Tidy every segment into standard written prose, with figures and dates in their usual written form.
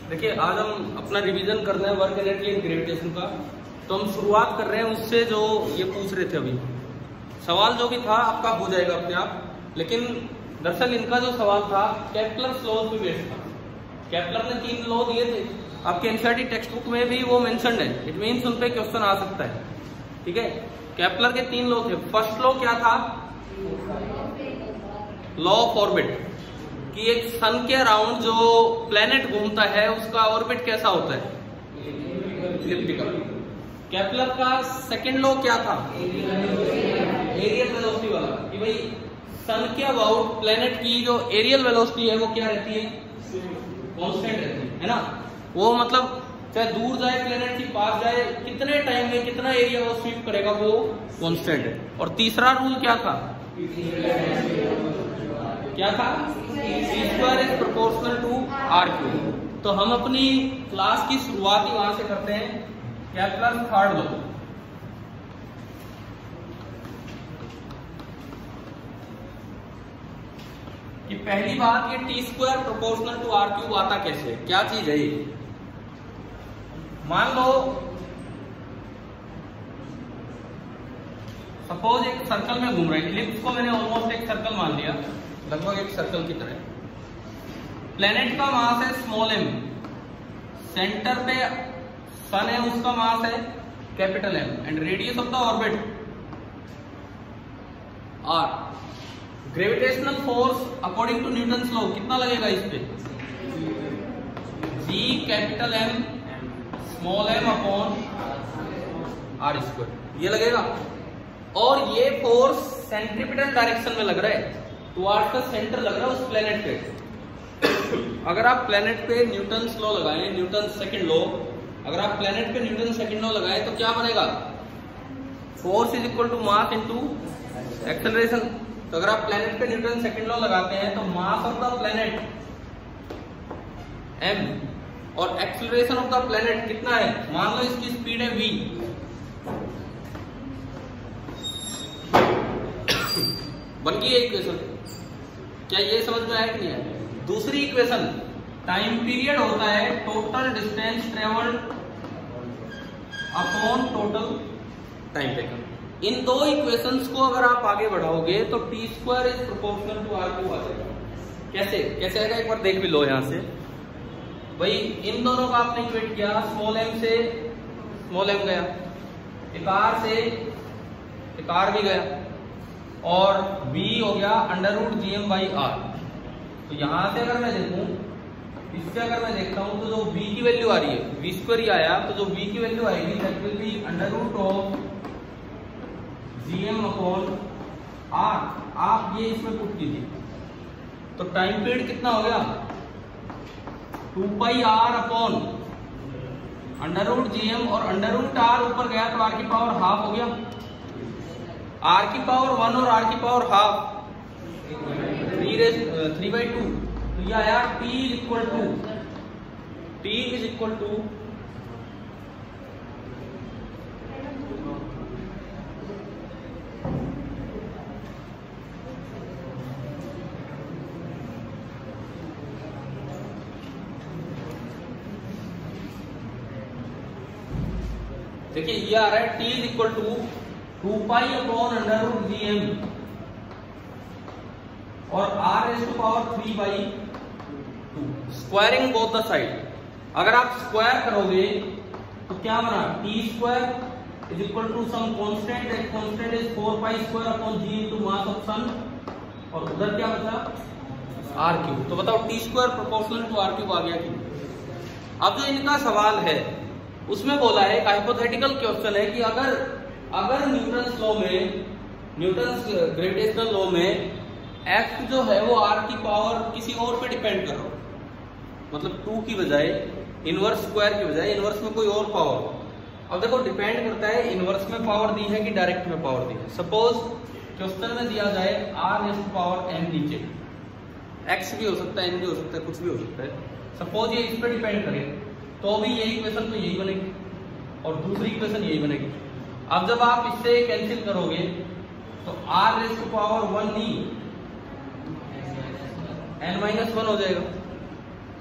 देखिए आज हम अपना रिवीजन कर रहे हैं वर्क एनर्जी एंड ग्रेविटेशन का। तो हम शुरुआत कर रहे हैं उससे जो ये पूछ रहे थे अभी। सवाल जो भी था आपका हो जाएगा अपने आप, लेकिन दरअसल इनका जो सवाल था केपलर लॉज पे बेस्ड था। केपलर ने 3 लॉ दिए थे, आपके एनसीईआरटी टेक्स्ट बुक में भी वो मेंशन्ड है। इट मीन्स उन पे क्वेश्चन आ सकता है, ठीक है। केपलर के 3 लॉ थे। फर्स्ट लॉ क्या था? लॉ ऑफ ऑर्बिट, कि एक सन के अराउंड जो प्लेनेट घूमता है उसका ऑर्बिट कैसा होता है? इलिप्टिकल। केपलर का सेकंड लॉ क्या था? एरियल वेलोसिटी वाला, कि भाई सन के अबाउट प्लेनेट की जो एरियल वेलोसिटी है वो क्या रहती है? कांस्टेंट रहती है ना। वो मतलब चाहे दूर जाए प्लेनेट की पास जाए, कितने टाइम में कितना एरिया वो स्वीप करेगा वो कांस्टेंट है। और तीसरा रूल क्या था? क्या था? C² is proportional to R⁵। तो हम अपनी क्लास की शुरुआत ही वहां से करते हैं। केपलर थर्ड लॉ, कि पहली बात ये T² प्रोपोर्शनल टू R³ आता कैसे? क्या चीज है ये? मान लो सपोज एक सर्कल में घूम रहे हैं। इलिप्स को मैंने ऑलमोस्ट एक सर्कल मान लिया, लगभग एक सर्कल की तरह। प्लेनेट का मास है स्मॉल m, सेंटर पे सन है उसका मास है capital M, and radius of the orbit R। Gravitational force according to Newton's law कितना लगेगा इस पे? G capital M small m upon R², ये लगेगा। और ये फोर्स सेंट्रीपिटल डायरेक्शन में लग रहा है, टुवर्ड्स द सेंटर लग रहा है उस प्लेनेट पे। अगर आप प्लेनेट पे न्यूटन्स लॉ लगाएं, न्यूटन सेकंड लॉ, अगर आप प्लेनेट पे न्यूटन सेकंड लॉ लगाएं तो क्या बनेगा? Force is equal to mass into acceleration. तो अगर आप प्लेनेट पे न्यूटन सेकंड लॉ लगाते हैं तो mass of the planet m और एक्सेलरेशन ऑफ द प्लेनेट कितना है? मान लो इसकी स्पीड है v, बन गई इक्वेशन। क्या ये समझ में आया कि नहीं आया? दूसरी इक्वेशन, टाइम पीरियड होता है total distance travelled upon total time taken. इन दो इक्वेशंस को अगर आप आगे बढ़ाओगे तो T² is proportional to R³ आ जाएगा। कैसे कैसे आएगा एक बार देख भी लो। यहां से भाई इन दोनों का आपने इक्वेट किया, स्मॉल m से स्मॉल m गया, एक R से एक R भी गया, और v हो गया √Gm/R। तो यहां से अगर मैं देखूं, इससे अगर मैं देखता हूं तो जो v की वैल्यू आ रही है v² ही आया, तो जो v की वैल्यू आएगी दैट विल बी √Gm/R। आप ये इसमें पुट कीजिए तो टाइम पीरियड कितना हो गया? 2πr अपॉन √Gm, और √R ऊपर गया तो R की पावर हाफ हो गया। R की पावर 1 और R की पावर हाफ 3/2। तो ये आया T इज इक्वल टू देखिए ये आ रहा है T is equal to 2π upon √Gm और R⁵3/2, squaring both the side. अगर आप स्क्वायर करोगे तो क्या बना? T² is equal to some constant, that constant is 4π² upon G into mass of sun, और उधर क्या बचा? R³। तो बताओ T² प्रोपोर्शनल टू R³ आ गया कि? अब जो इनका सवाल है उसमें बोला है, एक हाइपोथेटिकल क्वेश्चन है कि अगर न्यूटन्स लॉ में, न्यूटन्स ग्रेविटेशनल लॉ में F जो है वो R की पावर किसी और पे डिपेंड कर रहा हो, मतलब 2 की बजाय, इनवर्स स्क्वायर की बजाय इनवर्स में कोई और पावर। अब देखो डिपेंड करता है इनवर्स में पावर दी है कि डायरेक्ट में पावर दी है। सपोज क्वेश्चन में दिया जाए R⁵n नीचे, x भी हो सकता है, n भी हो सकता है, कुछ भी हो सकता है। सपोज ये इस पर डिपेंड करे तो भी यही इक्वेशन तो यही बनेगी और दूसरी इक्वेशन यही बनेगी। अब जब आप इससे कैंसिल करोगे तो R⁴1 ही n-1 हो जाएगा,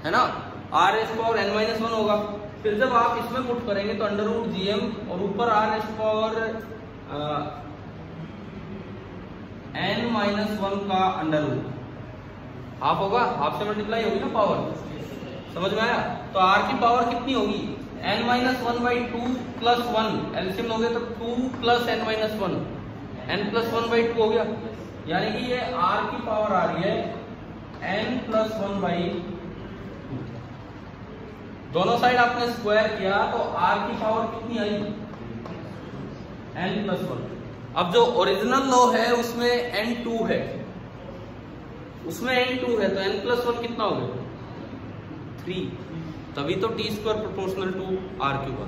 है ना। R S power N minus one होगा। फिर जब आप इसमें पुट करेंगे तो अंडर रूट जी एम और ऊपर R S power N minus one का अंडर रूट हाफ होगा, हाफ से मल्टीप्लाई होगी ना पावर, समझ में आया? तो आर की पावर कितनी होगी, N minus one by two plus one, LCM लोगे तो two plus N minus one, N plus one by two हो गया। यानी कि ये आर की पावर आ रही है N plus one by two. दोनों साइड आपने स्क्वायर किया तो आर की पावर कितनी आई, एन प्लस वन। अब जो ओरिजिनल लॉ है उसमें एन टू है, उसमें एन टू है, तो एन प्लस वन कितना हो गया, 3। तभी तो T square proportional to R cube.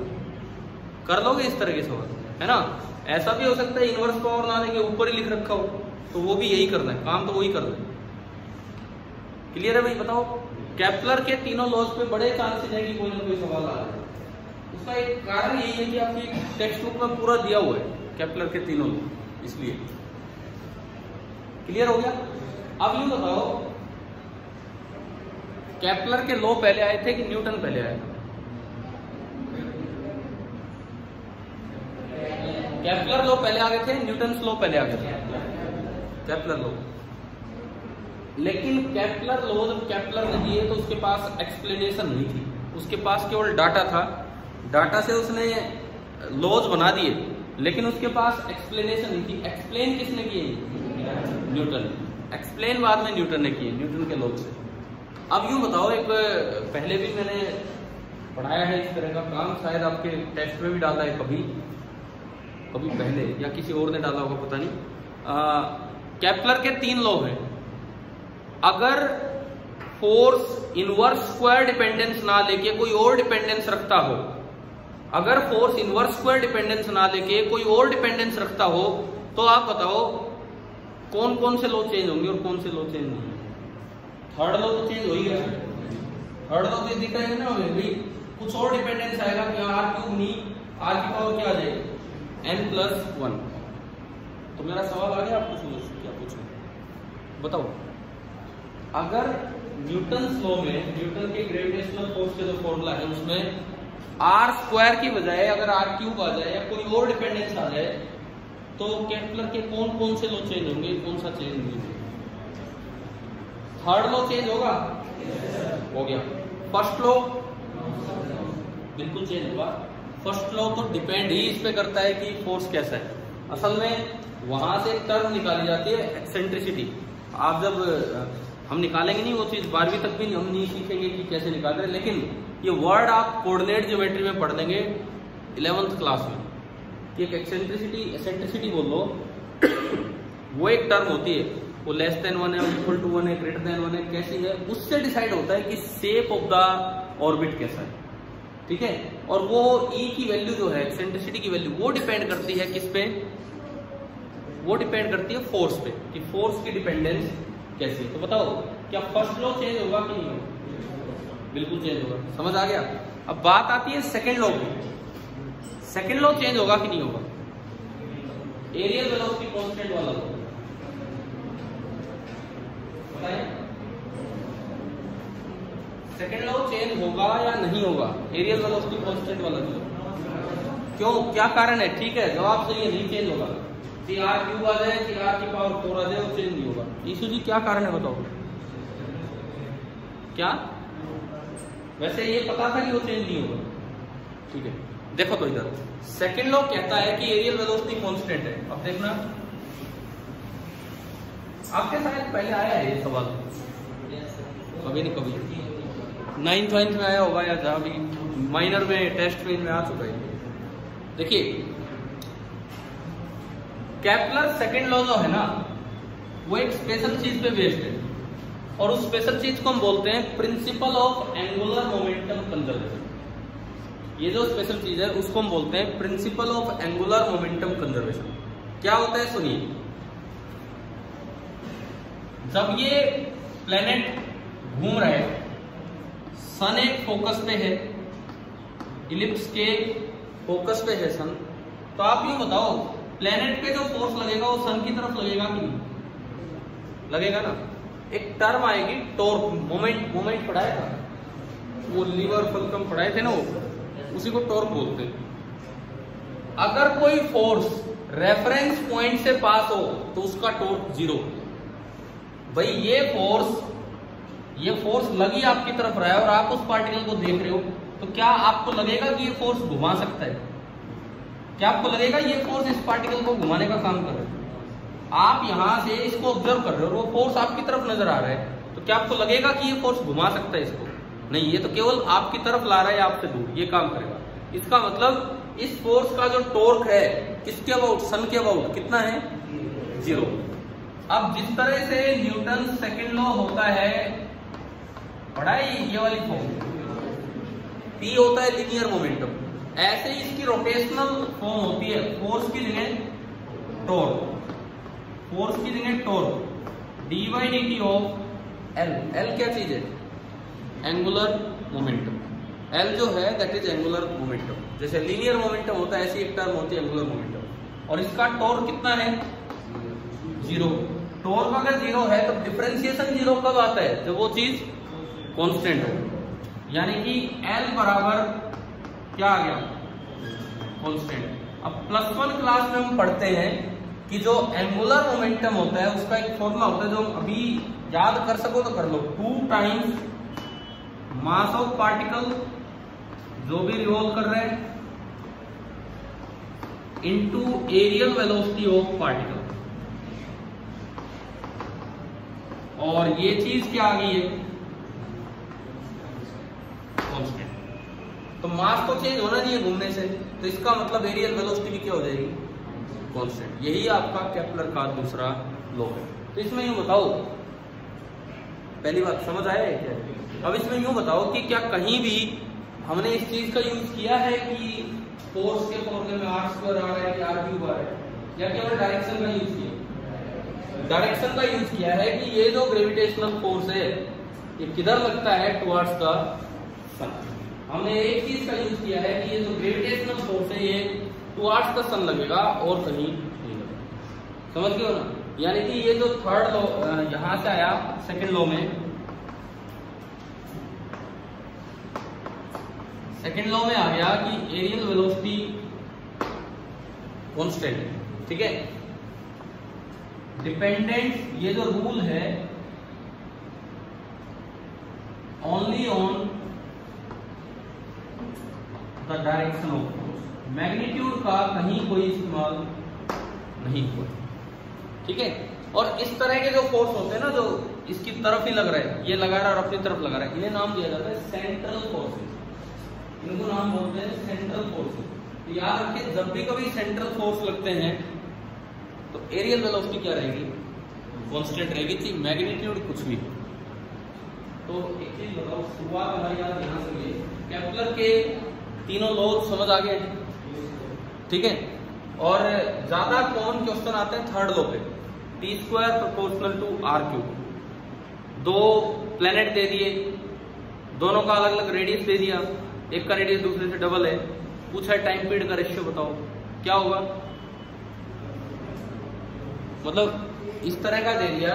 कर लोगे इस तरह के सवाल, है ना? ऐसा भी हो सकता है इनवर्स पावर ना देंगे, ऊपर ही लिख रखा हो, तो वो भी यही करना है, काम तो वही करना है। क्लियर है भाई? बताओ, केपलर के तीनों लॉज पे बड़े चांसेस है कि कोई ना कोई सवाल आ जाए। उसका एक कारण यही है कि आपकी टेक्स्ट बुक में पूरा दिया हुआ है केपलर के तीनों लॉ, इसलिए। क्लियर हो गया? अब यूं बताओ, केपलर के लॉ पहले आए थे कि न्यूटन पहले आया था? केपलर लॉ पहले आ गए थे, न्यूटन लॉ पहले आ गए थे, केपलर लॉ। लेकिन केपलर लॉ जब केपलर ने दिए तो उसके पास एक्सप्लेनेशन नहीं थी, उसके पास केवल डाटा था। डाटा से उसने लॉज बना दिए, लेकिन उसके पास एक्सप्लेनेशन नहीं थी। एक्सप्लेन किसने किए? न्यूटन। एक्सप्लेन बाद में न्यूटन ने किए, न्यूटन के लॉ से। अब यूं बताओ, एक पहले भी मैंने पढ़ाया है इस तरह का काम, शायद आपके टेस्ट में भी डाला है कभी कभी पहले, या किसी और ने डाला होगा, पता नहीं। केपलर के 3 लॉ हैं। अगर फोर्स इनवर्स स्क्वायर डिपेंडेंस ना लेके कोई और डिपेंडेंस रखता हो, अगर फोर्स इनवर्स स्क्वायर डिपेंडेंस ना लेके कोई और डिपेंडेंस रखता हो, तो आप बताओ कौन कौन से लॉ चेंज होंगे और कौन से लॉ चेंज नहीं होंगे? थर्ड लॉ तो चेंज हो ही गया। थर्ड लॉ तो दिख रहा है ना हमें भाई, कुछ और डिपेंडेंस आएगा कि आर क्यूब नहीं, आर की पावर क्या आ जाएगी, एन प्लस वन। तो मेरा सवाल आ गया, आपको क्या पूछना बताओ? अगर न्यूटन्स लॉ में, न्यूटन के ग्रेविटेशनल फोर्स के जो फॉर्मूला है उसमें आर स्क्वायर की बजाय अगर आर क्यूब आ जाए या कोई और डिपेंडेंस आ जाए, तो केपलर के कौन कौन से लॉ चेंज होंगे, कौन सा चेंज नहीं होगा? थर्ड लॉ चेंज होगा, हो गया। फर्स्ट लॉ बिल्कुल चेंज होगा। फर्स्ट लॉ तो डिपेंड ही इस पे करता है कि फोर्स कैसा है। असल में वहां से एक टर्म निकाली जाती है, एक्सेंट्रिसिटी। आप जब हम निकालेंगे नहीं वो चीज, 12वीं तक भी हम नहीं सीखेंगे कि कैसे निकाल रहे, लेकिन ये वर्ड आप कोऑर्डिनेट ज्योमेट्री में पढ़ लेंगे 11th क्लास में। एक एक्सेंट्रिसिटी बोल लो, वो एक टर्म होती है, वो लेस देन 1 है, इक्वल टू 1 है, ग्रेटर देन 1 है, कैसी है, उससे डिसाइड होता है कि शेप ऑफ द ऑर्बिट कैसा है। ठीक है? और वो ई की वैल्यू जो है, एक्सेंट्रिसिटी की वैल्यू, वो डिपेंड करती है किस पे? वो डिपेंड करती है फोर्स पे, कि फोर्स की डिपेंडेंस कैसी है। तो बताओ, क्या फर्स्ट लॉ चेंज होगा कि नहीं होगा? बिल्कुल चेंज होगा। समझ आ गया? अब बात आती है सेकंड लॉ की। सेकंड लॉ चेंज होगा कि नहीं होगा? एरियल वेलोसिटी कांस्टेंट वाला लॉ बताइए, सेकंड लॉ चेंज होगा या नहीं होगा? एरियल वेलोसिटी कांस्टेंट वाला लॉ। क्यों, क्या कारण है? ठीक है, जवाब सही है, नहीं चेंज होगा। सी आर क्यूब आ जाए, सी आर की पावर 4 आ जाए, वो चेंज नहीं होगा। ईशु जी क्या कारण है बताओ? क्या? वैसे ये पता था कि वो चेंज नहीं होगा। ठीक है, देखो तो इधर सेकंड लॉ कहता है कि एरियल वेलोसिटी कांस्टेंट है। अब देखना, आपके शायद पहले आया है ये सवाल, कभी नहीं कभी 9th 9th में आया होगा, या जहां भी माइनर में टेस्ट में आ चुका है। देखिए, केपलर सेकंड लॉ जो है ना, वो एक स्पेशल चीज पे बेस्ड है, और उस स्पेशल चीज को हम बोलते हैं principle of angular momentum conservation. ये जो स्पेशल चीज है उसको हम बोलते हैं principle of angular momentum conservation. क्या होता है सुनिए, जब ये प्लेनेट घूम रहा है, सन एक फोकस पे है, इलिप्स के फोकस पे है सन, तो आप यूं बताओ, प्लेनेट पे जो फोर्स लगेगा वो सन की तरफ लगेगा कि नहीं? लगेगा ना। एक टर्म आएगी टॉर्क, मोमेंट पढ़ाएगा, वो लीवर फलकम पढ़ाए थे ना, वो उसी को टॉर्क बोलते हैं। अगर कोई फोर्स रेफरेंस पॉइंट से पास हो तो उसका टॉर्क 0। भाई ये फोर्स लगी आपकी तरफ रहा है और आप उस पार्टिकल को देख रहे हो, तो क्या आपको लगेगा कि ये फोर्स घुमा सकता है? क्या आपको लगेगा ये फोर्स इस पार्टिकल को घुमाने का काम कर रहा है? आप यहां से इसको ऑब्जर्व कर रहे हो, वो फोर्स आपकी तरफ नजर आ रहा है, तो क्या आपको लगेगा कि ये फोर्स घुमा सकता है इसको? नहीं, ये तो केवल आपकी तरफ ला रहा है, आपसे दूर ये काम करेगा। इसका मतलब इस फोर्स का जो टॉर्क है किसके अबाउट, सन के अबाउट कितना है? 0। अब जिस तरह से न्यूटन सेकेंड लॉ होता है, पढ़ाई ये वाली फॉर्म P होता है लीनियर मोमेंटम, ऐसे ही इसकी रोटेशनल फॉर्म होती है फोर्स की जगह टॉर्क, फोर्स की जगह torque, dy/dt of L। L क्या चीज है? Angular momentum. L जो है दैट इज एंगुलर मोमेंटम। जैसे लीनियर मोमेंटम होता है ऐसी एक टर्म होती है एंगुलर मोमेंटम। और इसका टॉर्क कितना है? 0। टॉर्क अगर 0 है तो डिफरेंशिएशन 0 कब आता है? जब वो चीज कांस्टेंट हो, यानी कि L बराबर क्या आ गया? कांस्टेंट। अब +1 क्लास में हम पढ़ते हैं कि जो एंगुलर मोमेंटम होता है उसका एक फॉर्मूला होता है, जो अभी याद कर सको तो कर लो, 2 टाइम्स मास ऑफ पार्टिकल जो भी रिवॉल्व कर रहे हैं into areal velocity of particle. और ये चीज क्या आ गई है? कांस्टेंट। तो मास तो चेंज होना नहीं है घूमने से, तो इसका मतलब एरियल वेलोसिटी भी क्या हो जाएगी? कांस्टेंट। यही आपका केपलर का दूसरा लॉ है। तो इसमें यूं बताओ, पहली बात समझ आया है क्या? अब इसमें यूं बताओ कि क्या कहीं भी हमने इस चीज का यूज किया है कि फोर्स के फॉर्मूले में r² आ रहा है कि r³ आ रहा है, या केवल डायरेक्शन का यूज किया? डायरेक्शन का यूज किया है कि ये जो ग्रेविटेशनल फोर्स है ये किधर लगता है? टुवर्ड्स द सन। हमने एक चीज का यूज किया है कि ये जो ग्रेविटेशनल फोर्स है ये टुवर्ड्स द सन लगेगा और कहीं नहीं लगेगा। समझ गए हो ना? यानी कि ये जो थर्ड लॉ यहां से आया सेकंड लॉ में, सेकंड लॉ में आ गया कि एरियल वेलोसिटी कांस्टेंट है, ठीक है। डिपेंडेंट ये जो रूल है only on the direction of force, magnitude का कहीं कोई इस्तेमाल नहीं हुआ, ठीक है। और इस तरह के जो फोर्स होते हैं ना, जो इसकी तरफ ही लग रहा है, ये लगा रहा है और अपनी तरफ लगा रहा है, इन्हें नाम दिया जाता है सेंट्रल फोर्सेस। इनको नाम बोलते हैं सेंट्रल फोर्सेस। तो याद रखिए, जब भी कभी सेंट्रल फोर्स लगते हैं तो एरियल वेलोसिटी क्या रहेगी? कांस्टेंट रहेगी थी, मैग्नीट्यूड कुछ भी। तो एक चीज बताओ, शुरुआत हमारी याद यहां से हुई, केपलर के तीनों लॉ समझ आ गए, ठीक है। और ज्यादा कॉमन क्वेश्चन आते हैं थर्ड लॉ पे, t² प्रोपोर्शनल टू r³। दो प्लेनेट दे दिए, दोनों का अलग अलग रेडियस दे दिया, एक का रेडियस दूसरे से डबल है, पूछा है टाइम पीरियड का रेशियो बताओ, क्या होगा? मतलब इस तरह का दे दिया,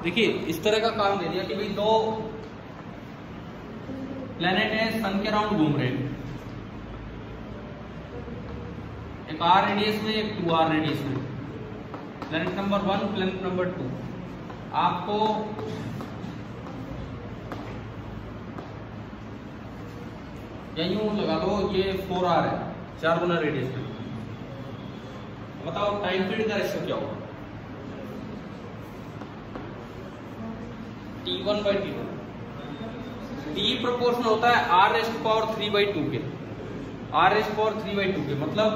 देखिए इस तरह का काम दे दिया कि भाई दो प्लेनेट है, सन के अराउंड घूम रहे हैं, एक r रेडियस में, एक 2r रेडियस में, प्लेनेट नंबर 1, प्लेनेट नंबर 2। आपको या यूं लगा लो, ये 4r है, 4 गुना रेडियस में। बताओ टाइम पीरियड का रेशियो क्या होगा? t1/t2। t प्रोपोर्शनल होता है r⁻³ के, r⁻³ के, मतलब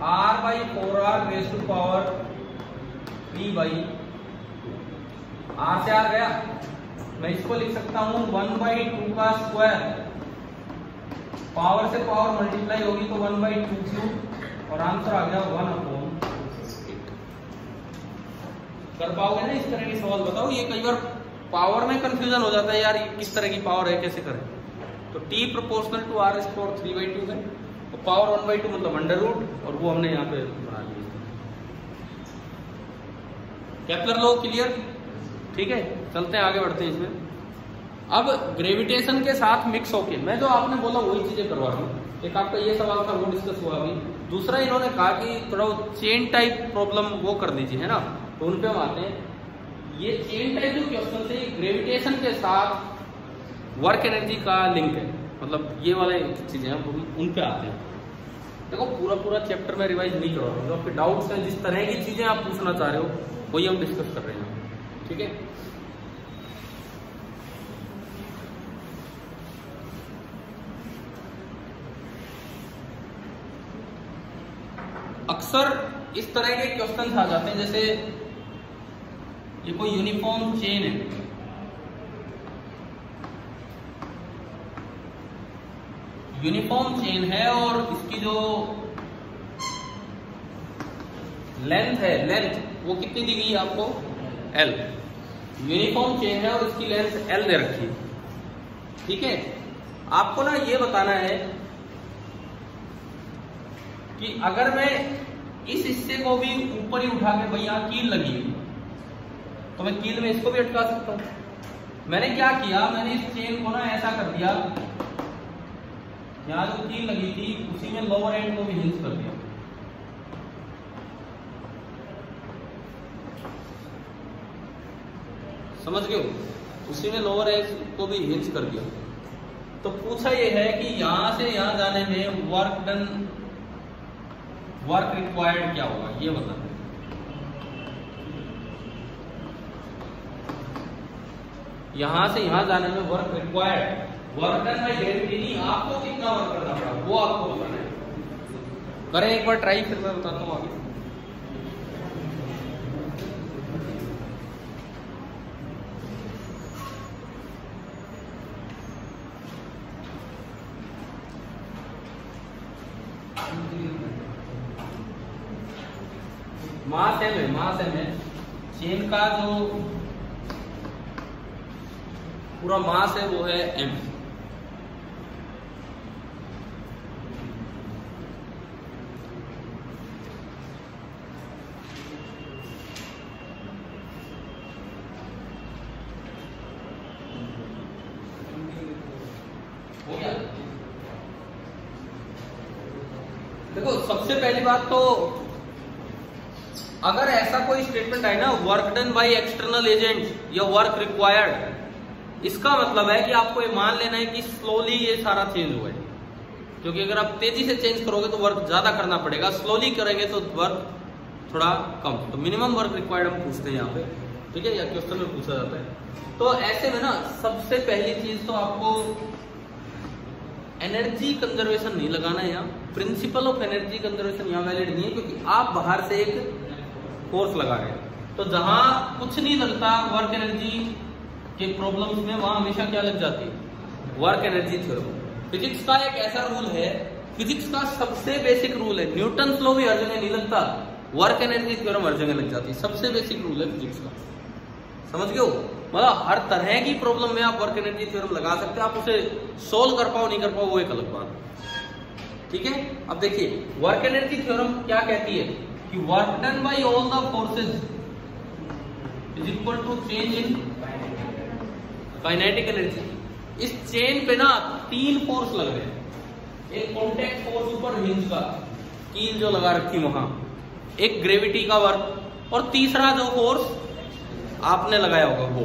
r/4r⁻³ r से आ गया। मैं इसको लिख सकता हूं 1/2 का स्क्वायर, पावर से पावर मल्टीप्लाई होगी तो 1/2³ और आंसर आ गया 1/8। कर पाओगे ना इस तरह के सवाल? बताओ, ये कई बार पावर में कंफ्यूजन हो जाता है यार, ये किस तरह की पावर है, कैसे करें? तो t प्रोपोर्शनल टू r⁻³ है, तो पावर 1/2 मतलब अंडर रूट, और वो हमने यहाँ पे बना दिया। Kepler law clear? ठीक है, चलते हैं आगे बढ़ते हैं इसमें। अब ग्रेविटेशन के साथ मिक्स होके मैं जो आपने बोला वही चीजें करवा रहा हूँ। एक आपका ये सवाल था, वो डिस्कस हुआ अभी। दूसरा इन्होंने कहा कि थोड़ा चेन टाइप प्रॉब्लम वो कर दीजिए, है ना, तो उन पे हम आते हैं। ये चेन टाइप जो क्वेश्चन थे ग्रेविटेशन के साथ वर्क एनर्जी का लिंक है, मतलब ये वाले चीजें हैं, उन पे आते हैं। देखो पूरा चैप्टर में रिवाइज नहीं करवा रहा हूँ, जो आपके डाउट्स हैं, जिस तरह की चीजें आप पूछना चाह रहे हो वही हम डिस्कस कर रहे हैं, ठीक है। अक्सर इस तरह के क्वेश्चन आ जाते हैं, जैसे ये कोई यूनिफॉर्म चेन है, यूनिफॉर्म चेन है और इसकी जो लेंथ है, लेंथ वो कितनी दी गई है आपको? L। यूनिफॉर्म चेन है और इसकी लेंथ L दे रखी है, ठीक है। आपको ना ये बताना है कि अगर मैं इस हिस्से को भी ऊपर ही उठा के, भाई यहाँ कील लगी है तो मैं कील में इसको भी अटका सकता हूं। मैंने क्या किया, मैंने इस चेन को ना ऐसा कर दिया, यहाँ जो कील लगी थी उसी में लोअर एंड को भी हिंज कर दिया। समझ गए? उसी में लोअर एंड को भी हिंज कर दिया। तो पूछा ये है कि यहां से यहां जाने में वर्क डन, वर्क रिक्वायर्ड क्या होगा, ये बताना। यहां से यहां जाने में work required, work done by gravity नहीं, आपको कितना वर्क करना पड़ा वो आपको बताना है। करें एक बार ट्राई, फिर मैं बताता हूं आगे। मास एम है, मास एम है, चेन का जो पूरा मास है वो है m। हो गया? देखो सबसे पहली बात तो अगर ऐसा कोई स्टेटमेंट आए ना, work done by external agent या वर्क रिक्वायर्ड, इसका मतलब है कि आपको ये मान लेना है कि स्लोली ये सारा चेंज हुआ है, क्योंकि अगर आप तेजी से चेंज करोगे तो वर्क ज्यादा करना पड़ेगा, स्लोली करेंगे तो वर्क थोड़ा कम। तो मिनिमम वर्क रिक्वायर्ड हम पूछते हैं यहाँ पे, ठीक है, या क्वेश्चन में पूछा जाता है। तो ऐसे में ना सबसे पहली चीज तो आपको एनर्जी कंजर्वेशन नहीं लगाना है, यहाँ प्रिंसिपल ऑफ एनर्जी कंजर्वेशन यहाँ वैलिड नहीं है, क्योंकि आप बाहर से एक फोर्स लगा रहे हैं। तो जहां कुछ नहीं लगता वर्क एनर्जी के प्रॉब्लम्स में, वहां हमेशा क्या लग जाती है? Work energy theorem. फिजिक्स का एक ऐसा रूल है, फिजिक्स का सबसे बेसिक रूल है, न्यूटन लॉ भी हर जगह नहीं लगता, वर्क एनर्जी थ्योरम हर जगह लग जाती है। सबसे बेसिक रूल है फिजिक्स का, समझ गए हो? मतलब हर तरह की प्रॉब्लम में आप वर्क एनर्जी थ्योरम लगा सकते हैं। आप उसे सोल्व कर पाओ नहीं कर पाओ वो एक अलग बात, ठीक है। अब देखिए वर्क एनर्जी थ्योरम क्या कहती है कि work done by all the forces is equal to change in kinetic energy. इस चेन पे ना 3 फोर्स लग रहे हैं, एक कॉन्टैक्ट फोर्स ऊपर हिंज का, कील जो लगा रखी वहां, एक ग्रेविटी का वर्क, और तीसरा जो फोर्स आपने लगाया होगा वो,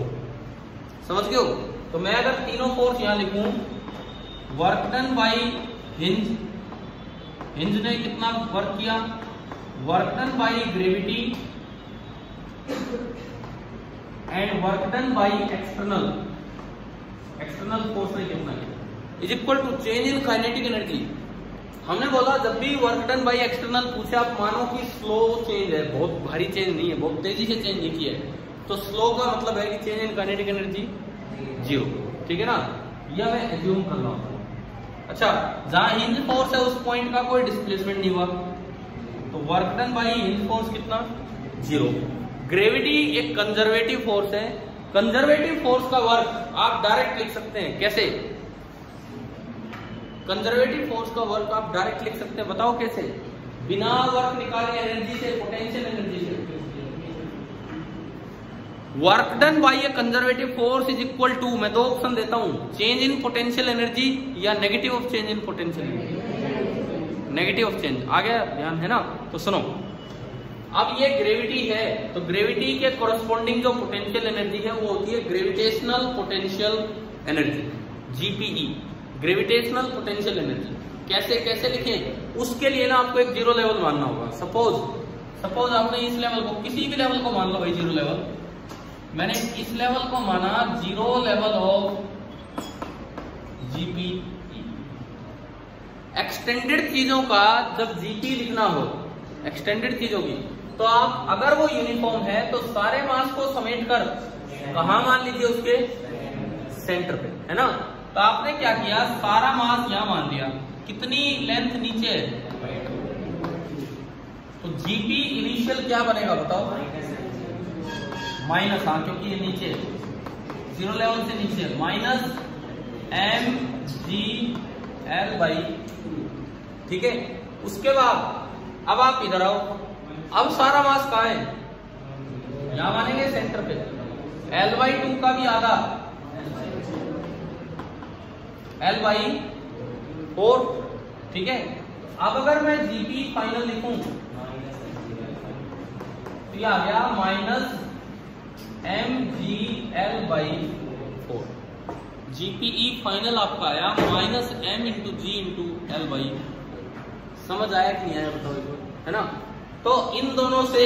समझ गए हो? तो मैं अगर तीनों फोर्स यहां लिखूं, work done by hinge, hinge ने कितना वर्क किया, work done by gravity and work done by external, external force ने कितना किया, is equal to change in kinetic energy. हमने बोला जब भी वर्क डन बाय एक्सटर्नल पूछे, आप मानो कि स्लो चेंज है, बहुत भारी चेंज नहीं है, बहुत तेजी से चेंज नहीं किया है, तो स्लो का मतलब है कि चेंज इन काइनेटिक एनर्जी 0, ठीक है ना, यह मैं एज्यूम कर रहा हूं। अच्छा, जहां हिंज फोर्स है उस पॉइंट का कोई डिस्प्लेसमेंट नहीं हुआ, तो work done by hinge force कितना? 0। ग्रेविटी एक कंजर्वेटिव फोर्स है, कंजर्वेटिव फोर्स का वर्क आप डायरेक्ट लिख सकते हैं। कैसे? कंजर्वेटिव फोर्स का वर्क आप डायरेक्ट लिख सकते हैं, बताओ कैसे? बिना वर्क निकाले एनर्जी से, पोटेंशियल एनर्जी से। Work done by a conservative force is equal to, मैं दो ऑप्शन देता हूं, चेंज इन पोटेंशियल एनर्जी या negative of change in potential energy, negative of change. आ गया ध्यान है ना? तो सुनो, अब ये ग्रेविटी है, तो ग्रेविटी के कोरस्पॉन्डिंग जो पोटेंशियल एनर्जी है वो होती है gravitational potential energy, GPE, gravitational potential energy. कैसे कैसे लिखें? उसके लिए ना आपको एक जीरो लेवल मानना होगा। सपोज आपने इस लेवल को, किसी भी लेवल को मान लो भाई जीरो लेवल, मैंने इस लेवल को माना zero level of GP. Extended चीजों का जब जीपी लिखना हो, एक्सटेंडेड चीजों की, तो आप अगर वो यूनिफॉर्म है तो सारे मास को समेट कर कहा मान लीजिए, उसके सेंटर पे, है ना? तो आपने क्या किया, सारा मास यहां मान दिया। कितनी लेंथ नीचे है, तो जीपी इनिशियल क्या बनेगा बताओ? माइनस, हाँ क्योंकि ये नीचे जीरो लेवल से नीचे, minus M G L by, ठीक है। उसके बाद अब आप इधर आओ, अब सारा मास कहाँ है? यहां मानेंगे सेंटर पे, एल बाई 2 का भी आधा, एल बाई 4, ठीक है। अब अगर मैं जीपी फाइनल लिखूं तो यह आ गया minus M G L by 4। GPE final आपका आया minus M into G into L by. समझ आया कि नहीं आया बताओ, है ना? तो इन दोनों से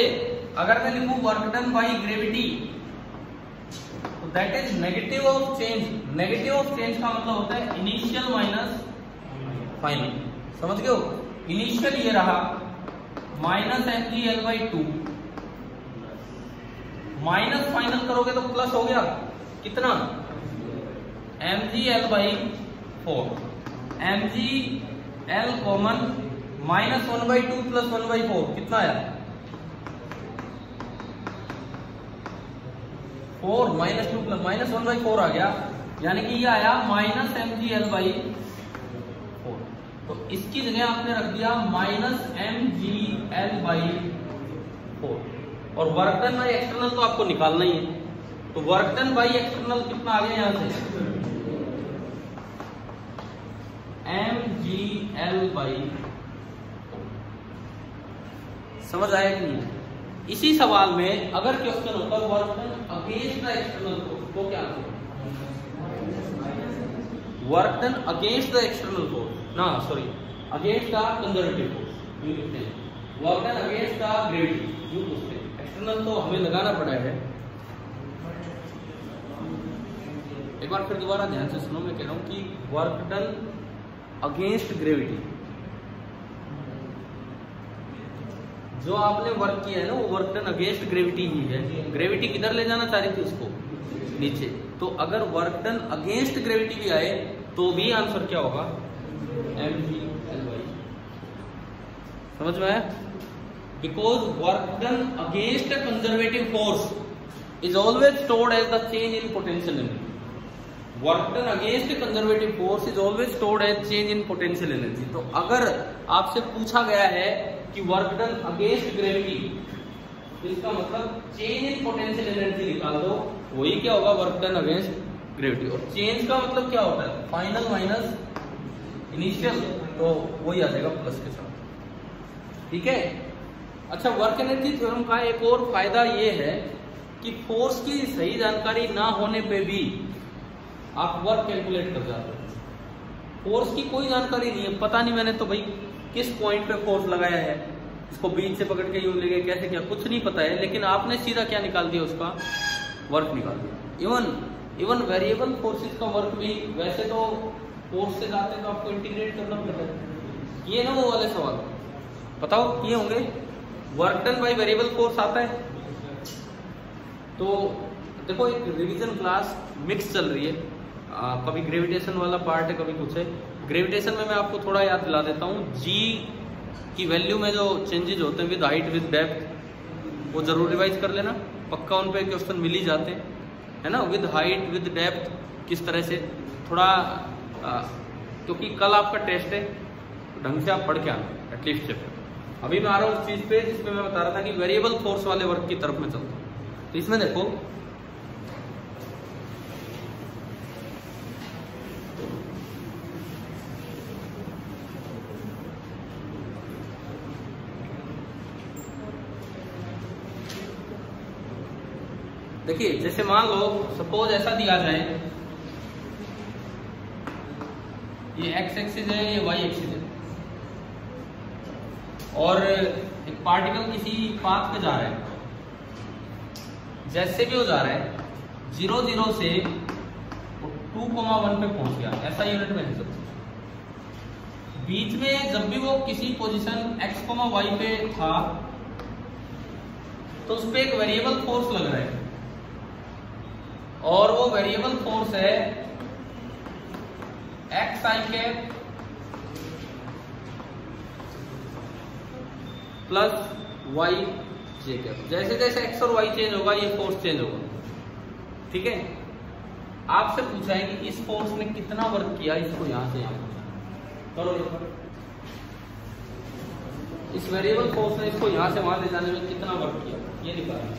अगर मैं लिखूं वर्क डन बाई ग्रेविटी, तो that is negative of change. Negative of change का मतलब होता है इनिशियल माइनस फाइनल। समझ गए हो? इनिशियल ये रहा minus M G L by 2, minus final करोगे तो प्लस हो गया, कितना? M G L by 4, M G L common, minus 1/2 plus 1/4 कितना आया? 4 माइनस 2 प्लस माइनस 1/4 आ गया, यानी कि ये आया minus M G L by 4। तो इसकी जगह आपने रख दिया minus M G L by 4। और वर्क डन बाई एक्सटर्नल तो आपको निकालना ही है, तो वर्क डन बाई एक्सटर्नल कितना आ गया यहां से? M G L by. समझ आया कि नहीं? इसी सवाल में अगर क्वेश्चन होता है work done against the external force, तो क्या answer? Work done against the external force, ना sorry, against the conservative force you लिखते हैं, work done against the gravity you पूछते हैं। एक्सटर्नल तो हमें लगाना पड़ा है। एक बार फिर दोबारा ध्यान से सुनो, मैं कह रहा हूं कि वर्क डन अगेंस्ट ग्रेविटी, जो आपने वर्क किया है ना वो वर्क डन अगेंस्ट ग्रेविटी ही है। ग्रेविटी किधर ले जाना चाह रही थी उसको? नीचे। तो अगर वर्क डन अगेंस्ट ग्रेविटी भी आए तो भी आंसर क्या होगा? M G L by. समझ में आया? Because work done against conservative force is always stored as the change in potential energy. Work done against conservative force is always stored as change in potential energy. तो अगर आपसे पूछा गया है कि वर्क डन अगेंस्ट ग्रेविटी, इसका मतलब change in potential energy निकाल दो, वही क्या होगा? Work done against gravity. और चेंज का मतलब क्या होता है? फाइनल माइनस इनिशियल, तो वही आ जाएगा प्लस के साथ, ठीक है। अच्छा, वर्क एनर्जी थ्योरम का एक और फायदा ये है कि फोर्स की सही जानकारी ना होने पे भी आप वर्क कैलकुलेट कर जाते हो। फोर्स की कोई जानकारी नहीं है, पता नहीं मैंने तो भाई किस पॉइंट पे फोर्स लगाया है, इसको बीच से पकड़ के यूं ले गए, कैसे क्या, कुछ नहीं पता है, लेकिन आपने सीधा क्या निकाल दिया? उसका वर्क निकाल दिया। इवन वेरिएबल फोर्सेस का वर्क भी, वैसे तो फोर्स से जाते तो आपको इंटीग्रेट करना पड़ता है। ये ना वो वाले सवाल बताओ किए होंगे, work done by variable force आता है। तो देखो, एक रिवीजन क्लास मिक्स चल रही है, कभी ग्रेविटेशन वाला पार्ट है, कभी कुछ है। ग्रेविटेशन में मैं आपको थोड़ा याद दिला देता हूँ, जी की वैल्यू में जो चेंजेस होते हैं विद हाइट विद डेप्थ, वो जरूर रिवाइज कर लेना, पक्का उन पे क्वेश्चन मिल ही जाते हैं, है ना। विद हाइट विद डेप्थ किस तरह से, थोड़ा क्योंकि कल आपका टेस्ट है, ढंग से आप पढ़ के आना एटलीस्ट चैप्टर। अभी मैं आ रहा हूँ उस चीज पे जिसपे मैं बता रहा था कि वेरिएबल फोर्स वाले वर्क की तरफ में चलता हूँ। तो इसमें देखो, देखिए जैसे मान लो सपोज ऐसा दिया जाए, ये एक्स एक्सिस है, ये वाई एक्सिस है, और एक पार्टिकल किसी पाथ पे जा रहा है, जैसे भी वो जा रहा है 0 0 से 2,1 पे पहुंच गया, ऐसा यूनिट में है सब कुछ। बीच में जब भी वो किसी पोजीशन x, y पे था तो उस पे एक वेरिएबल फोर्स लग रहा है, और वो वेरिएबल फोर्स है एक्स आई कैप प्लस वाई जे कैप। जैसे जैसे एक्स और वाई चेंज होगा ये फोर्स चेंज होगा, ठीक है। आपसे पूछा है कि इस फोर्स ने कितना वर्क किया, इसको यहां से यहां करो, इस वेरिएबल फोर्स ने इसको यहां से वहां ले जाने में कितना वर्क किया, ये निकालना।